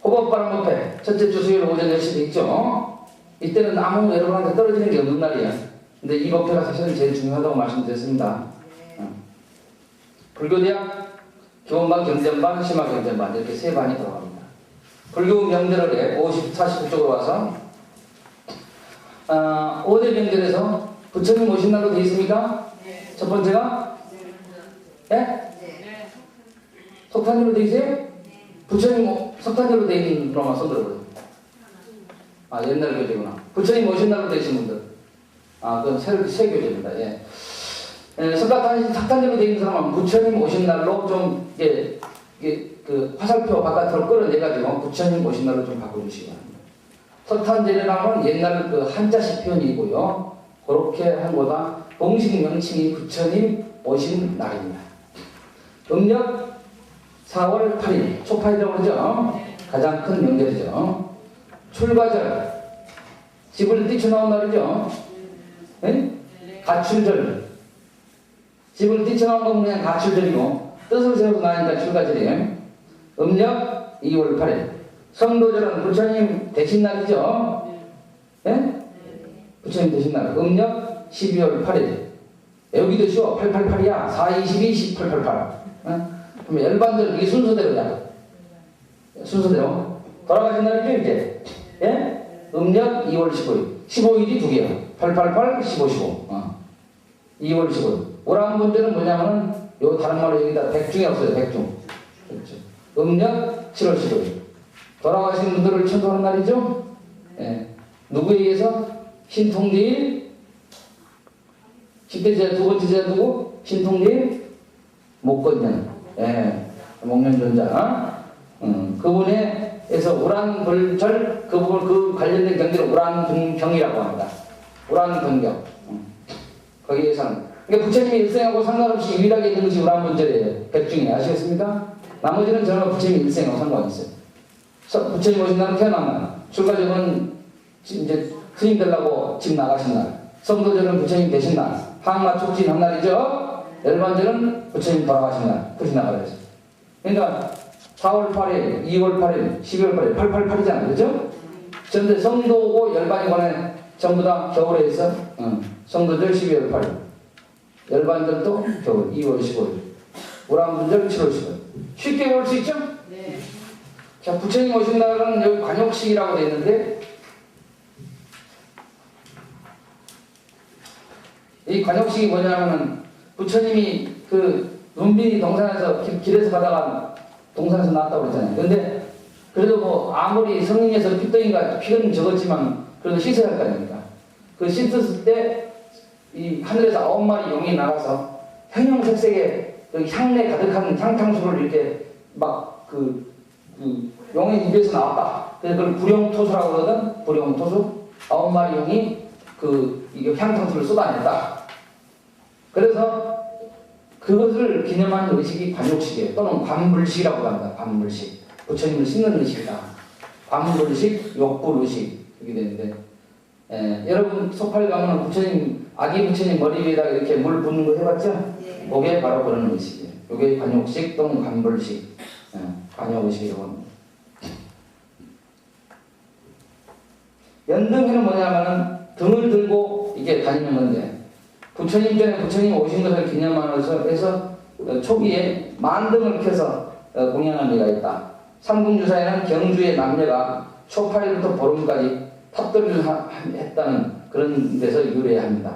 [SPEAKER 1] 호법바람 법회 첫째 주 수요일 오전 10시에 있죠. 이때는 아무 여러분한테 떨어지는 게 없는 날이야. 근데 이 법회가 사실은 제일 중요하다고 말씀드렸습니다. 불교대학 기원반, 경전반, 심화 경전반 이렇게 세 반이 들어갑니다. 불교 명절에 50, 49쪽으로 와서 5대 명절에서 부처님 오신 날로 되어 있습니까?
[SPEAKER 2] 네.
[SPEAKER 1] 첫 번째가? 예?
[SPEAKER 2] 네.
[SPEAKER 1] 석탄일로 되어 있어요? 부처님 석탄일로 되어 있는 로마 손 들어보세요. 옛날 교재구나. 부처님 오신 날로 되어 있는 분들. 그건 새 교재입니다. 예. 석탄일로 되어 있는 사람은 부처님 오신 날로 좀, 그 화살표 바깥으로 끌어내가지고 부처님 오신 날로 좀 바꿔주시기 바랍니다. 석탄제례라는 옛날 그 한자식 표현이고요. 그렇게 한 거다. 공식 명칭이 부처님 오신 날입니다. 음력 4월 8일, 초파일이라고 그러죠. 가장 큰 명절이죠. 출가절, 집을 뛰쳐나온 날이죠. 네? 가출절, 집을 뛰쳐나온 건 그냥 가출절이고 뜻을 세워서 나니까 출가절이에요. 음력 2월 8일, 성도절은 부처님 대신 날이죠. 네? 부처님 대신 날. 음력 12월 8일. 여기도 쉬워. 888이야. 4, 22, 10, 888. 그럼 열반절 이 순서대로야. 순서대로. 돌아가신 날이죠, 이제. 예? 음력 2월 15일. 15일이 두 개야. 888, 15, 15. 2월 15일. 오랑분절은 뭐냐면은, 요 다른 말로 여기다 백중이 없어요, 백중. 그렇죠. 음력 7월 15일. 돌아가신 분들을 천도하는 날이죠? 예. 누구에 의해서? 신통제일, 10대 제자, 두 번째 제자 누구? 신통제일, 목건년. 예. 목련존자. 그분에서 우란불절, 그 관련된 경기를 우란분경이라고 합니다. 우란분경. 거기에서는. 그러니까 부처님이 일생하고 상관없이 유일하게 있는 것이 우란분절이에요. 백중에. 아시겠습니까? 나머지는 전부 부처님이 일생하고 상관이 있어요. 부처님 오신 날은 태어난 날. 출가절은 이제 스님 되려고 집 나가신 날. 성도절은 부처님 되신 날. 항마 촉진한 날이죠. 열반절은 부처님 돌아가신 날. 그렇게 나가야죠. 그러니까 4월 8일, 2월 8일, 12월 8일, 888이잖아요. 그죠? 그런데 성도고 열반이관에 전부 다 겨울에 있어. 성도절 12월 8일. 열반절도 겨울 2월 15일. 우란분절 7월 15일. 쉽게 볼 수 있죠?
[SPEAKER 2] 네.
[SPEAKER 1] 자, 부처님 오신 날은 여기 관욕식이라고 되어 있는데, 이 관욕식이 뭐냐면은, 부처님이 그 눈빈이 동산에서 길에서 가다가 동산에서 나왔다고 그랬잖아요. 근데, 그래도 뭐, 아무리 성인에서 피덩이가 피는 적었지만, 그래도 씻어야 할 거 아닙니까? 그 씻었을 때, 이 하늘에서 9마리 용이 나가서, 형형색색의 향내 가득한 향탕수를 이렇게 막 용의 입에서 나왔다. 그래서 그걸 불용토수라고 그러거든. 불용토수. 9마리 용이 이 향탕수를 쏟아냈다. 그래서 그것을 기념하는 의식이 관욕식이에요. 또는 관불식이라고 합니다. 관불식. 부처님을 씻는 의식이다. 관불식, 욕불의식. 이렇게 되는데, 여러분 소팔 가면 부처님, 아기 부처님 머리 위에다가 이렇게 물 붓는 거 해봤죠? 네. 그게 바로 그런 의식이에요. 이게 관욕식 또는 관불식. 관욕의식이라고 합니다. 연등회는 뭐냐면은 등을 들고 이게 다니는 건데, 부처님 전에 부처님 오신 것을 기념하면서 해서 초기에 만등을 켜서 공양한 예가 있다. 삼궁주사에는 경주의 남녀가 초파일부터 보름까지 탑돌이를 했다는 그런 데서 유래합니다.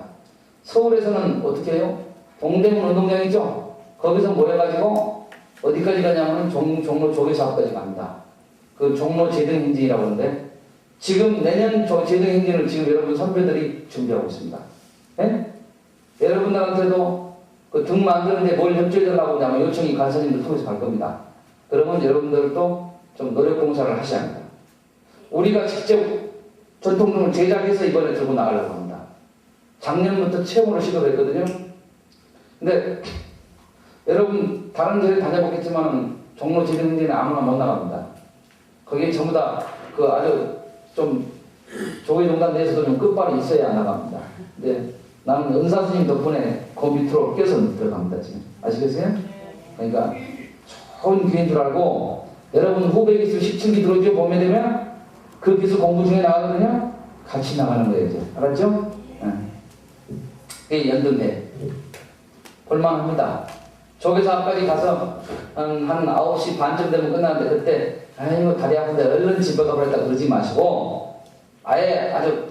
[SPEAKER 1] 서울에서는 어떻게 해요? 동대문 운동장이죠? 거기서 모여가지고 어디까지 가냐면 종로 조계사 앞까지 갑니다. 그 종로 제등행진이라고 하는데, 지금 내년 제등행진을 지금 여러분 선배들이 준비하고 있습니다. 네? 여러분들한테도 그 등 만드는데 뭘 협조해달라고 하면 요청이 간사님들 통해서 갈 겁니다. 그러면 여러분들도 좀 노력 봉사를 하셔야 합니다. 우리가 직접 전통등을 제작해서 이번에 들고 나가려고 합니다. 작년부터 체험으로 시도를 했거든요. 근데 여러분 다른 데를 다녀보겠지만 종로 제등행진에 아무나 못 나갑니다. 거기에 전부 다 그 아주 좀 조계종단 내에서도 좀 끝발이 있어야 나갑니다. 근데 나는 은사스님 덕분에 그 밑으로 껴서 들어갑니다. 지금 아시겠어요? 그러니까 좋은 기회인 줄 알고, 여러분 후배 기술 17기 들어오죠. 봄에 되면 그 기술 공부 중에 나가거든요. 같이 나가는 거예요. 이제. 알았죠? 그게 연등회. 볼만합니다. 조계사 앞까지 가서 한 9시 반쯤 되면 끝나는데, 그때 아이고 다리 아픈데 얼른 집에 가버렸다 그러지 마시고, 아예 아주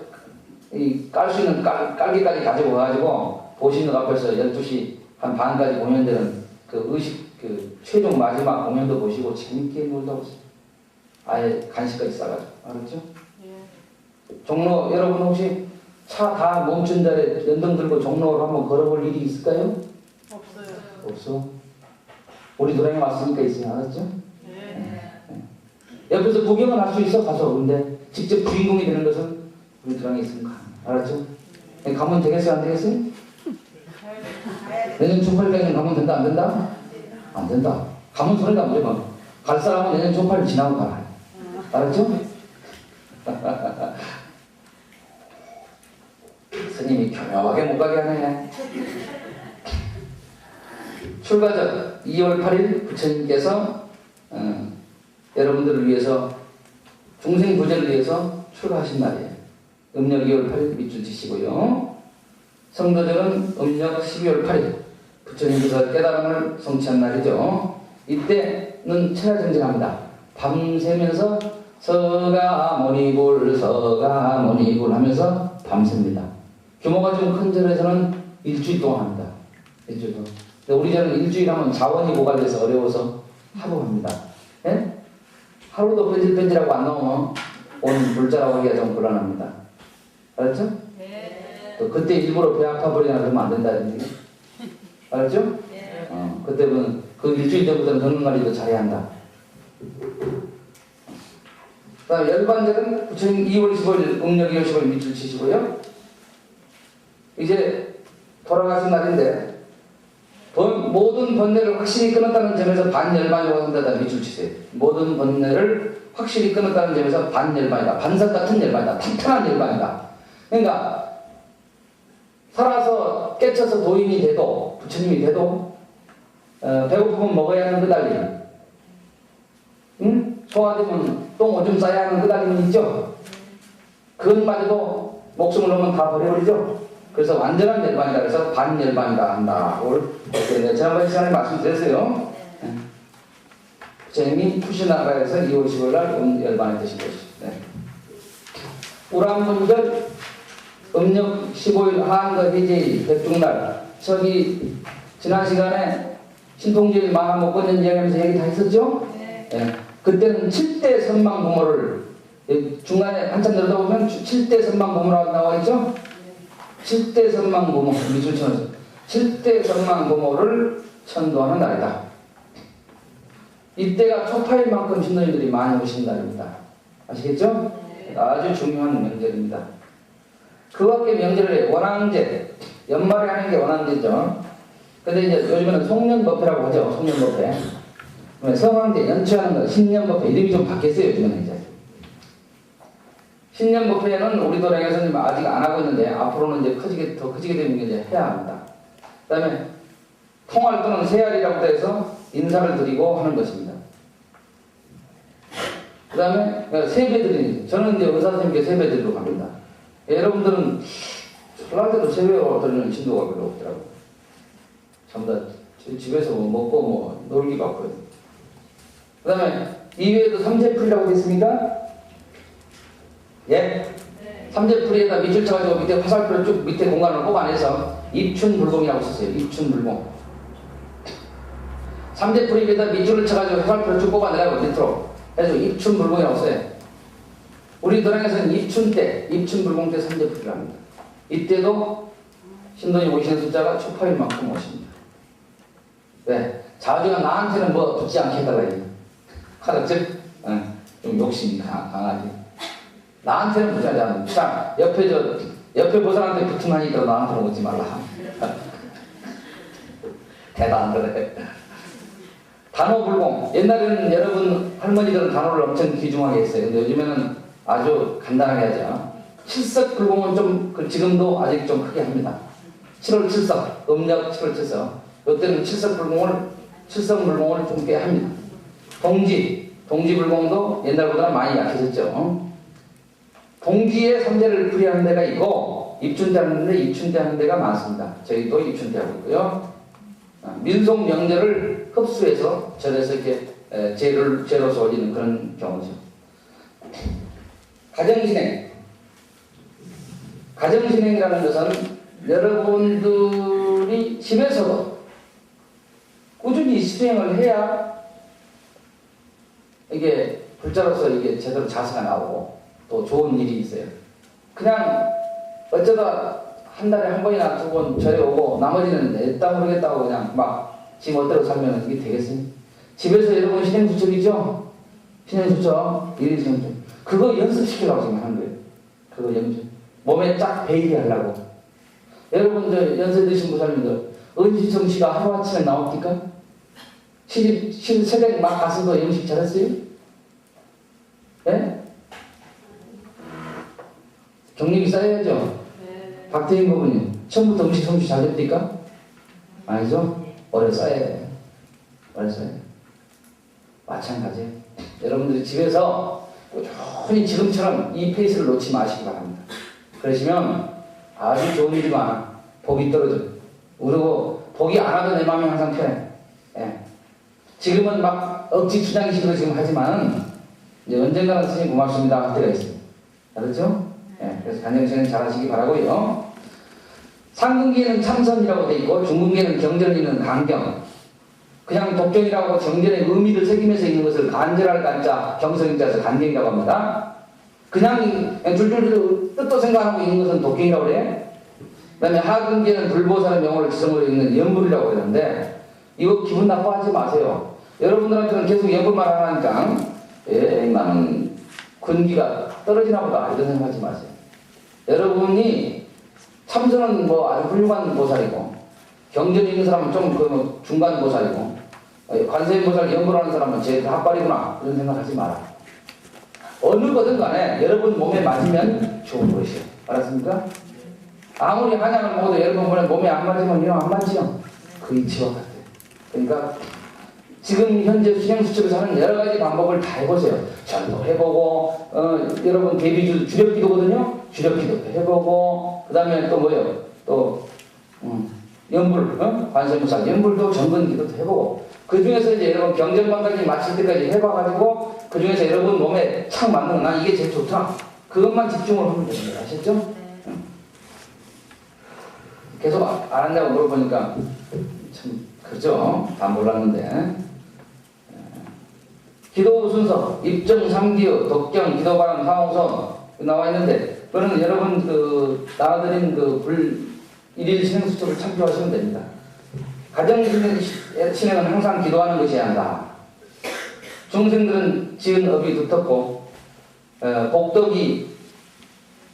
[SPEAKER 1] 이 깔 수 있는 깔기까지 가지고 가가지고 보시는 앞에서 12시 한 반까지 공연되는 그 의식 그 최종 마지막 공연도 보시고 재밌게 놀다 오세요. 아예 간식까지 싸가지고. 알았죠?
[SPEAKER 2] 예.
[SPEAKER 1] 종로 여러분 혹시 차 다 멈춘 자리에 연등 들고 종로로 한번 걸어볼 일이 있을까요?
[SPEAKER 2] 없어요.
[SPEAKER 1] 없어. 우리 노래에 왔으니까 있어요. 알았죠?
[SPEAKER 2] 예.
[SPEAKER 1] 옆에서 구경은 할 수 있어 가서. 근데 직접 주인공이 되는 것은 우리 도랑에 있으니까. 알았죠? 가면 되겠어요? 안 되겠어요? 내년 초팔까지는 가면 된다? 안 된다? 안 된다. 가면 소리가 무조건. 갈 사람은 내년 초팔 지나고 가라. 알았죠? 스님이 교묘하게 못 가게 하네. 출가 전 2월 8일 부처님께서 여러분들을 위해서 중생 부제를 위해서 출가하신 날이에요. 음력 2월 8일 밑줄 치시고요. 성도절은 음력 12월 8일 부처님께서 깨달음을 성취한 날이죠. 이때는 천하정진합니다. 밤새면서 서가모니불 서가모니불 하면서 밤새입니다. 규모가 좀 큰 절에서는 일주일 동안 합니다. 일주일 동안. 근데 우리 절은 일주일 하면 자원이 고갈돼서 어려워서 하루 합니다. 예? 하루도 뺀질뺀질하고 안 나오면 오늘 불자라고 하기가 좀 곤란합니다. 알았죠?
[SPEAKER 2] 네.
[SPEAKER 1] 또 그때 일부러 배 아파 버리나 그러면 안 된다는 얘기. 알았죠?
[SPEAKER 2] 네.
[SPEAKER 1] 그때는 그 일주일 전부터는 걷는 관리도 잘해야 한다. 그 다음에 열반절은 부처님 2월 15일 음력 2월 15일 밑줄 치시고요. 이제 돌아가신 날인데 모든 번뇌를 확실히 끊었다는 점에서 반열반이라고 한다다 밑줄 치세요. 모든 번뇌를 확실히 끊었다는 점에서 반열반이다. 반석 같은 열반이다. 탄탄한 열반이다. 그러니까 살아서 깨쳐서 도인이 돼도 부처님이 돼도 배고프면 먹어야 하는 끄달림, 응? 소화되면 똥 오줌 싸야 하는 끄달림이 있죠. 그것마저도 목숨을 놓으면 다 버려버리죠. 그래서 완전한 열반이다. 그래서 반열반이다 한다. 지난번 시간에 말씀드렸어요. 부처님이 푸시나가에서 2월 15일 날 열반이 되신 것이죠. 네. 우람문절 음력 15일 하한거 해제일 백중날. 저기 지난 시간에 신통주의 마하목건년 이야기하면서 얘기 다 했었죠? 네. 그때는 7대 선망부모를 중간에 한참 내려다 보면 7대 선망부모라고 나와 있죠? 7대 선망부모 미술천에서 7대 선망부모를 천도하는 날이다. 이때가 초파일만큼 신도님들이 많이 오신 날입니다. 아시겠죠? 아주 중요한 명절입니다. 그 밖에 명절에 원앙제, 연말에 하는 게 원앙제죠. 근데 이제 요즘에는 송년법회라고 하죠. 송년법회. 성황제 연초하는 거 신년법회 이름이 좀 바뀌었어요. 요즘에는 이제. 신년법회는 우리 도량에서는 아직 안 하고 있는데 앞으로는 이제 더 커지게 되면 이제 해야 합니다. 그 다음에 통할 또는 세알이라고 해서 인사를 드리고 하는 것입니다. 그 다음에 세배 드리는, 저는 이제 의사 선생님께 세배 드리러 갑니다. 여러분들은 설날 때도 세배 드리는 신도가 별로 없더라고요. 전부 다 집에서 먹고 놀기 바빠요. 그 다음에 이외에도 삼재풀이라고 됐습니까? 예? 네. 삼재풀이에다 밑줄 쳐가지고 밑에 화살표를 쭉 밑에 공간을 뽑아내서 입춘불공이라고 썼어요. 입춘불공. 삼재풀이 위에다 밑줄을 쳐가지고 화살표를 쭉 뽑아내라고 밑으로 해서 입춘불공이라고 써요. 우리 도량에서는 입춘 때, 입춘불공 때 삼재풀이를 합니다. 이때도 신도님 오시는 숫자가 초파일만큼 오십니다. 왜? 자주가 나한테는 뭐 붙지 않게 해달라 이제. 알았죠? 좀 욕심이 강하지. 나한테는 붙지 않아. 자, 옆에 보살한테 붙으면 하니까 나한테는 오지 말라. 대단 그래. 단호불공. 옛날에는 여러분 할머니들은 단호를 엄청 귀중하게 했어요. 근데 요즘에는 아주 간단하게 하죠. 칠석불공은 좀 지금도 아직 좀 크게 합니다. 7월 7석, 음력 7월 7석. 이때는 칠석불공을 좀 꽤 합니다. 동지불공도 옛날보다 많이 약해졌죠. 동지에 삼재를 풀이하는 데가 있고 입춘 때 하는 데 입춘 때 하는 데가 많습니다. 저희도 입춘 때 하고 있고요. 민속 명절을 흡수해서 절에서 이렇게 제로서 올리는 그런 경우죠. 가정진행. 가정신행이라는 것은 여러분들이 집에서도 꾸준히 실행을 해야 이게 불자로서 이게 제대로 자세가 나오고 또 좋은 일이 있어요. 그냥 어쩌다 한 달에 한 번이나 두 번 절에 오고 나머지는 냈다 모르겠다고 그냥 막 지금 어때로 살면 이게 되겠습니까? 집에서 여러분 신행수첩이죠? 신행수첩, 일일신행수첩. 그거 연습시키라고 지금 하는 거예요. 그거 연습. 몸에 쫙 배이게 하려고. 여러분들 연세 드신 부사님들 은시성씨가 하루아침에 나옵니까? 시집 새벽에 막 가서도 음식 잘했어요? 예? 경력이 쌓여야죠?
[SPEAKER 2] 네.
[SPEAKER 1] 박태인 부부님 처음부터 음식 솜씨 잘했습니까? 아니죠? 오래 쌓여야 돼요. 오래 쌓여야 돼요. 마찬가지예요. 여러분들이 집에서 꾸준히 지금처럼 이 페이스를 놓지 마시기 바랍니다. 그러시면 아주 좋은 일이 많아. 복이 떨어져요. 그리고 복이 안 와도 내 마음이 항상 편해. 예. 지금은 막 억지 춘향식으로 지금 하지만 이제 언젠가는 스님 고맙습니다 할 때가 있습니다. 알았죠? 예. 그래서 간정신은 잘 하시기 바라고요. 상근기에는 참선이라고 돼 있고 중근기에는 경전을 읽는 간경. 그냥 독경이라고 정전의 의미를 새기면서 읽는 것을 간절할 간자, 경성자에서 간경이라고 합니다. 그냥 줄줄줄 뜻도 생각하고 읽는 것은 독경이라고 그래. 그 다음에 하근기에는 불보살의 명호를 지성으로 읽는 연불이라고 그러는데 이거 기분 나빠하지 마세요. 여러분들한테는 계속 연불만 하니까 나는 군기가 떨어지나 보다 이런 생각하지 마세요. 여러분이 참선은 뭐 아주 훌륭한 보살이고 경전이 있는 사람은 좀 그 중간 보살이고 관세음 보살 연불하는 사람은 제일 핫발이구나 그런 생각하지 마라. 어느 거든 간에 여러분 몸에 맞으면 좋은 것이에요. 알았습니까? 아무리 한약을 먹어도 여러분 몸에 안 맞으면 이거 안 맞지요? 그 이치와 같아요. 그러니까 지금 현재 수행수첩에서 하는 여러 가지 방법을 다 해보세요. 전도 해보고 여러분 대비주 주력기도거든요. 주력기도도 해보고 그 다음에 또 뭐예요? 또 연불, 관세무사 연불도 정근기도도 해보고 그 중에서 이제 여러분 경전반까지 마칠 때까지 해봐가지고 그 중에서 여러분 몸에 착 맞는 거 난 이게 제일 좋다. 그것만 집중을 하면 됩니다. 아셨죠?
[SPEAKER 2] 네.
[SPEAKER 1] 계속 알았냐고 물어보니까 참 그렇죠. 다 몰랐는데. 기도 순서, 입정, 삼기요, 독경, 기도바람, 상호선 나와 있는데 그거는 여러분 그 나와드린 그 일일 신행수첩을 참조하시면 됩니다. 가정 신행은 항상 기도하는 것이어야 한다. 중생들은 지은 업이 두텁고 복덕이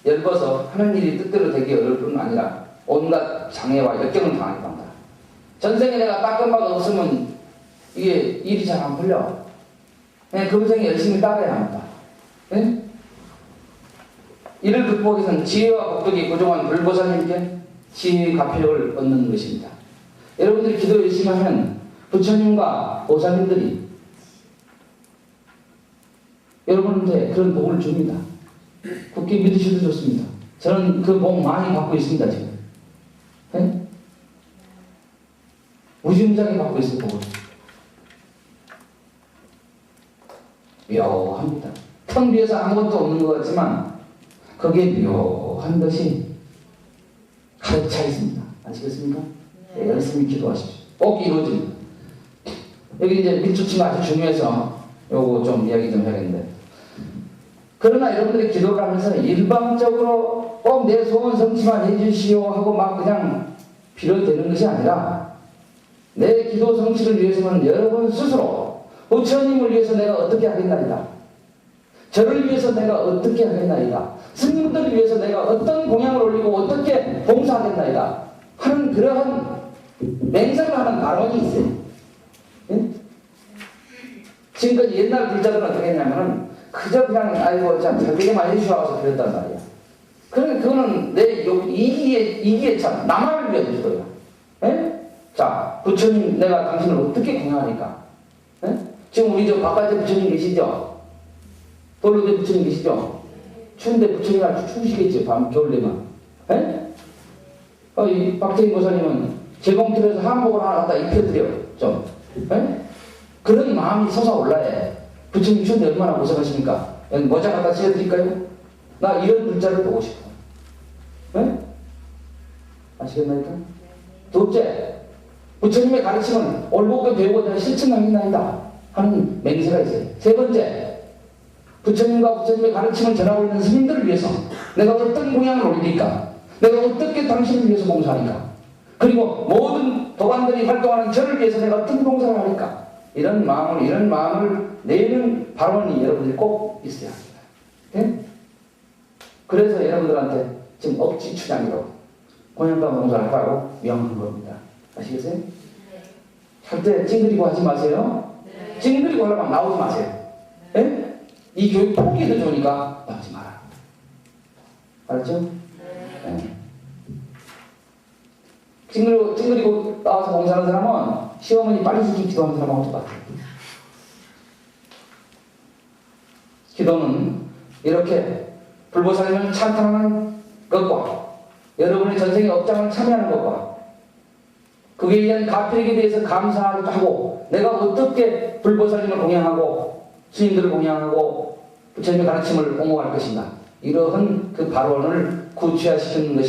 [SPEAKER 1] 엷어서 하는 일이 뜻대로 되기 어려울 뿐 아니라 온갖 장애와 역경을 당하기도 한다. 전생에 내가 닦은 바가 없으면 이게 일이 잘 안 풀려. 그냥 금생에 열심히 따라야 합니다. 네? 이를 극복하기 위해서는 지혜와 복덕이 고정한 불보살님께 지혜의 가표력을 얻는 것입니다. 여러분들이 기도 열심히 하면 부처님과 보살님들이 여러분한테 그런 복을 줍니다. 굳게 믿으셔도 좋습니다. 저는 그 복 많이 받고 있습니다. 지금. 네? 무지무지하게 받고 있어요. 복을. 묘합니다. 텅 비어서 아무것도 없는 것 같지만 거기에 묘한 것이 가득 차 있습니다. 아시겠습니까? 네, 열심히 기도하십시오. 꼭 이루어집니다. 여기 이제 밀주치가 아주 중요해서 요거 좀 이야기 좀 해야겠는데 그러나 여러분들이 기도를 하면서 일방적으로 꼭 내 소원 성취만 해주시오 하고 막 그냥 빌어대는 것이 아니라 내 기도 성취를 위해서는 여러분 스스로 부처님을 위해서 내가 어떻게 하겠나이다. 저를 위해서 내가 어떻게 하겠나이다. 스님들을 위해서 내가 어떤 공양을 올리고 어떻게 봉사하겠나이다. 하는 그러한 맹세를 하는 발언이 있어요. 예? 지금까지 옛날 불자들은 어떻게 했냐면은 그저 그냥 아이고 참 자기게만 해주셔서 그랬단 말이야. 그러니까 그거는 내 이기에 참 나만을 위한 기도야. 예? 자 부처님 내가 당신을 어떻게 공양하니까. 예? 지금 우리 저 바깥에 부처님 계시죠? 돌로대 부처님 계시죠? 추운데 부처님 아주 추우시겠지 밤 겨울 되면. 예? 이 박태인 보살님은 재봉틀에서 한복을 하나 갖다 입혀드려 좀. 예? 그런 마음이 솟아올라야 해. 부처님 추운데 얼마나 고생하십니까? 모자 갖다 씌워드릴까요? 나 이런 불자를 보고 싶어. 예? 아시겠나요? 둘째, 부처님의 가르침은 올곧게 배우고 내가 실천하겠나이다 하는 맹세가 있어요. 세 번째, 부처님과 부처님의 가르침을 전하고 있는 스님들을 위해서 내가 어떤 공양을 올리니까, 내가 어떻게 당신을 위해서 봉사하니까, 그리고 모든 도반들이 활동하는 저를 위해서 내가 어떤 봉사를 하니까, 이런 마음을 내는 발언이 여러분들이 꼭 있어야 합니다. 네? 그래서 여러분들한테 지금 억지 추장이라고 공양과 봉사를 하라고 명한 겁니다. 아시겠어요? 할 때 찡그리고 하지 마세요. 찡그리고 하려면 나오지 마세요. 네? 이 교육 포기도 좋으니까 나오지 마라. 알았죠? 네. 찡그리고 나와서 봉사하는 사람은 시어머니 빨리 죽기 기도하는 사람하고 똑같아요. 기도는 이렇게 불보살님을 찬탄하는 것과 여러분의 전생의 업장을 참여하는 것과 그에 의한 가필에 대해서 감사하고 내가 어떻게 불보살님을 공양하고 스님들을 공양하고 부처님의 가르침을 옹호할 것인가, 이러한 그 발언을 구체화시키는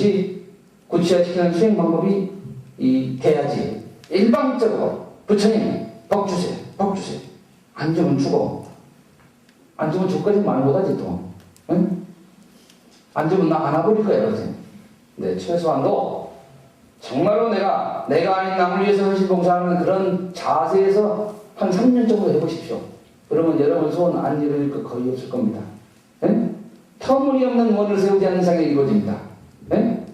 [SPEAKER 1] 수행 방법이 돼야지. 일방적으로 부처님 복 주세요, 복 주세요. 안 주면 죽어. 안 주면 죽까지 말 못하지 또. 응? 안 주면 나 안아버릴 거야. 그러세요. 네, 최소한도 정말로 내가 아닌 남을 위해서 헌신봉사하는 그런 자세에서 한 3년 정도 해보십시오. 그러면 여러분 소원 안 이루어질 거 거의 없을 겁니다. 네? 터무니없는 원을 세우지 않는 이상에 이루어집니다. 네?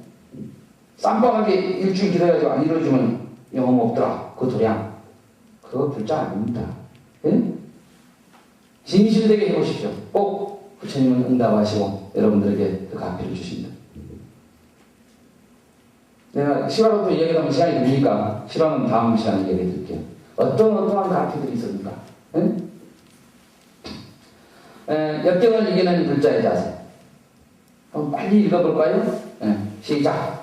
[SPEAKER 1] 쌈박하게 일주일 기다려가지고 안 이루어지면 영험 없더라. 그 도량. 그거 불자 아닙니다. 네? 진실되게 해보십시오. 꼭 부처님은 응답하시고 여러분들에게 그 가피를 주십니다. 내가 실화로 또 이야기하면 시간이 되니까 실화는 다음 시간에 얘기해 드릴게요. 어떠한 가피들이 있습니까? 네? 역경을 이기는 불자의 자세. 그럼 빨리 읽어볼까요? 네. 시작.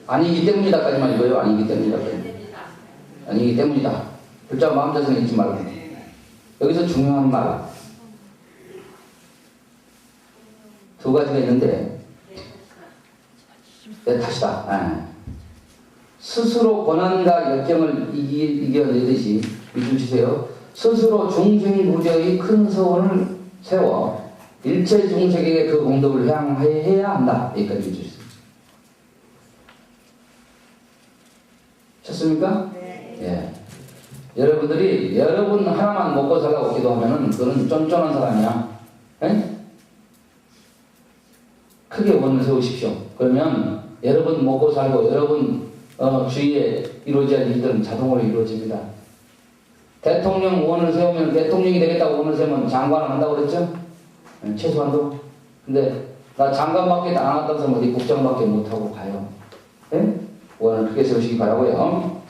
[SPEAKER 1] 아니기 때문이다까지만 읽어요. 아니기 때문이다. 아니기 때문이다. 글자 마음자세는 잊지 말고. 여기서 중요한 말 두 가지가 있는데, 네, 다시다. 스스로 고난과 역경을 이겨내듯이 믿음 주세요. 스스로 중생무죄의 큰 서원을 세워 일체 중생에게 그 공덕을 향해야 한다. 여기까지 믿으세요. 쳤습니까? 네. 예. 여러분들이 여러분 하나만 먹고 살라고 기도하면은 그건 쫀쫀한 사람이야. 에? 크게 원을 세우십시오. 그러면 여러분 먹고 살고 여러분 주위에 이루어져야 할 일들은 자동으로 이루어집니다. 대통령 원을 세우면 대통령이 되겠다고 원을 세우면 장관을 한다고 그랬죠? 최소한도. 근데 나 장관밖에 안 한다고 해서 어디 국장밖에 못하고 가요. 에? 원을 크게 세우시기 바라고요.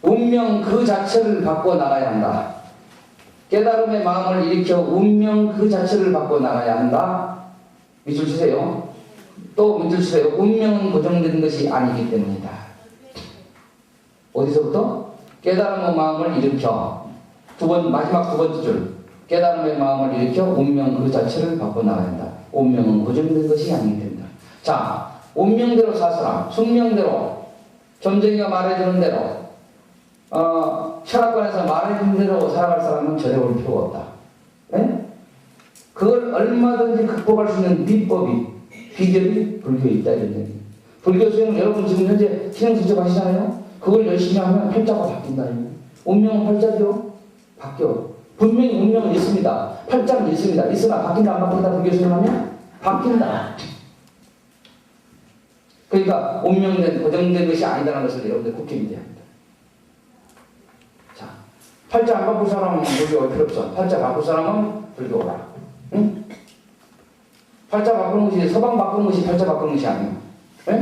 [SPEAKER 1] 운명 그 자체를 바꿔 나가야 한다. 깨달음의 마음을 일으켜 운명 그 자체를 바꿔 나가야 한다. 밑줄 치세요. 또 밑줄 치세요. 운명은 고정된 것이 아니기 때문이다. 어디서부터? 깨달음의 마음을 일으켜 마지막 두 번째 줄. 깨달음의 마음을 일으켜 운명 그 자체를 바꿔 나가야 한다. 운명은 고정된 것이 아니기 때문이다. 자, 운명대로 살 사람, 숙명대로, 점쟁이가 말해주는 대로, 철학관에서 말해주는 대로 살아갈 사람은 절에 올 필요가 없다. 네? 그걸 얼마든지 극복할 수 있는 비결이 불교에 있다. 이런 얘기. 불교 수행은 여러분 지금 현재 신앙수첩 하시잖아요? 그걸 열심히 하면 팔자가 바뀐다. 운명은 팔자죠? 바뀌어. 분명히 운명은 있습니다. 팔자는 있습니다. 있으나 바뀐다 안 바뀐다 불교 수행하면 바뀐다. 그러니까 운명된 고정된 것이 아니라는 것을 여러분들 굳게 믿어야 합니다. 자, 팔자 안 바꿀 사람은 불교 올 필요 없어. 팔자 바꿀 사람은 불교 오라. 응? 팔자 바꾸는 것이 서방 바꾸는 것이 팔자 바꾸는 것이 아니에요. 응?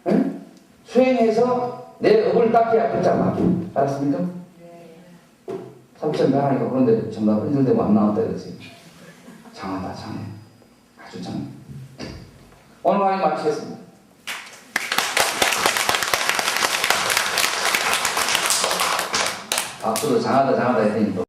[SPEAKER 1] 응? 수행해서 내 업을 닦아야 팔자 바뀌어. 알았습니까?
[SPEAKER 2] 네.
[SPEAKER 1] 3,100 하니까 그런데 정답 흔들대고 안 나왔다 그랬지. 장하다 장해. 아주 장해. 오늘 강의 마치겠습니다. 박수도 장하다 장하다 했더니 또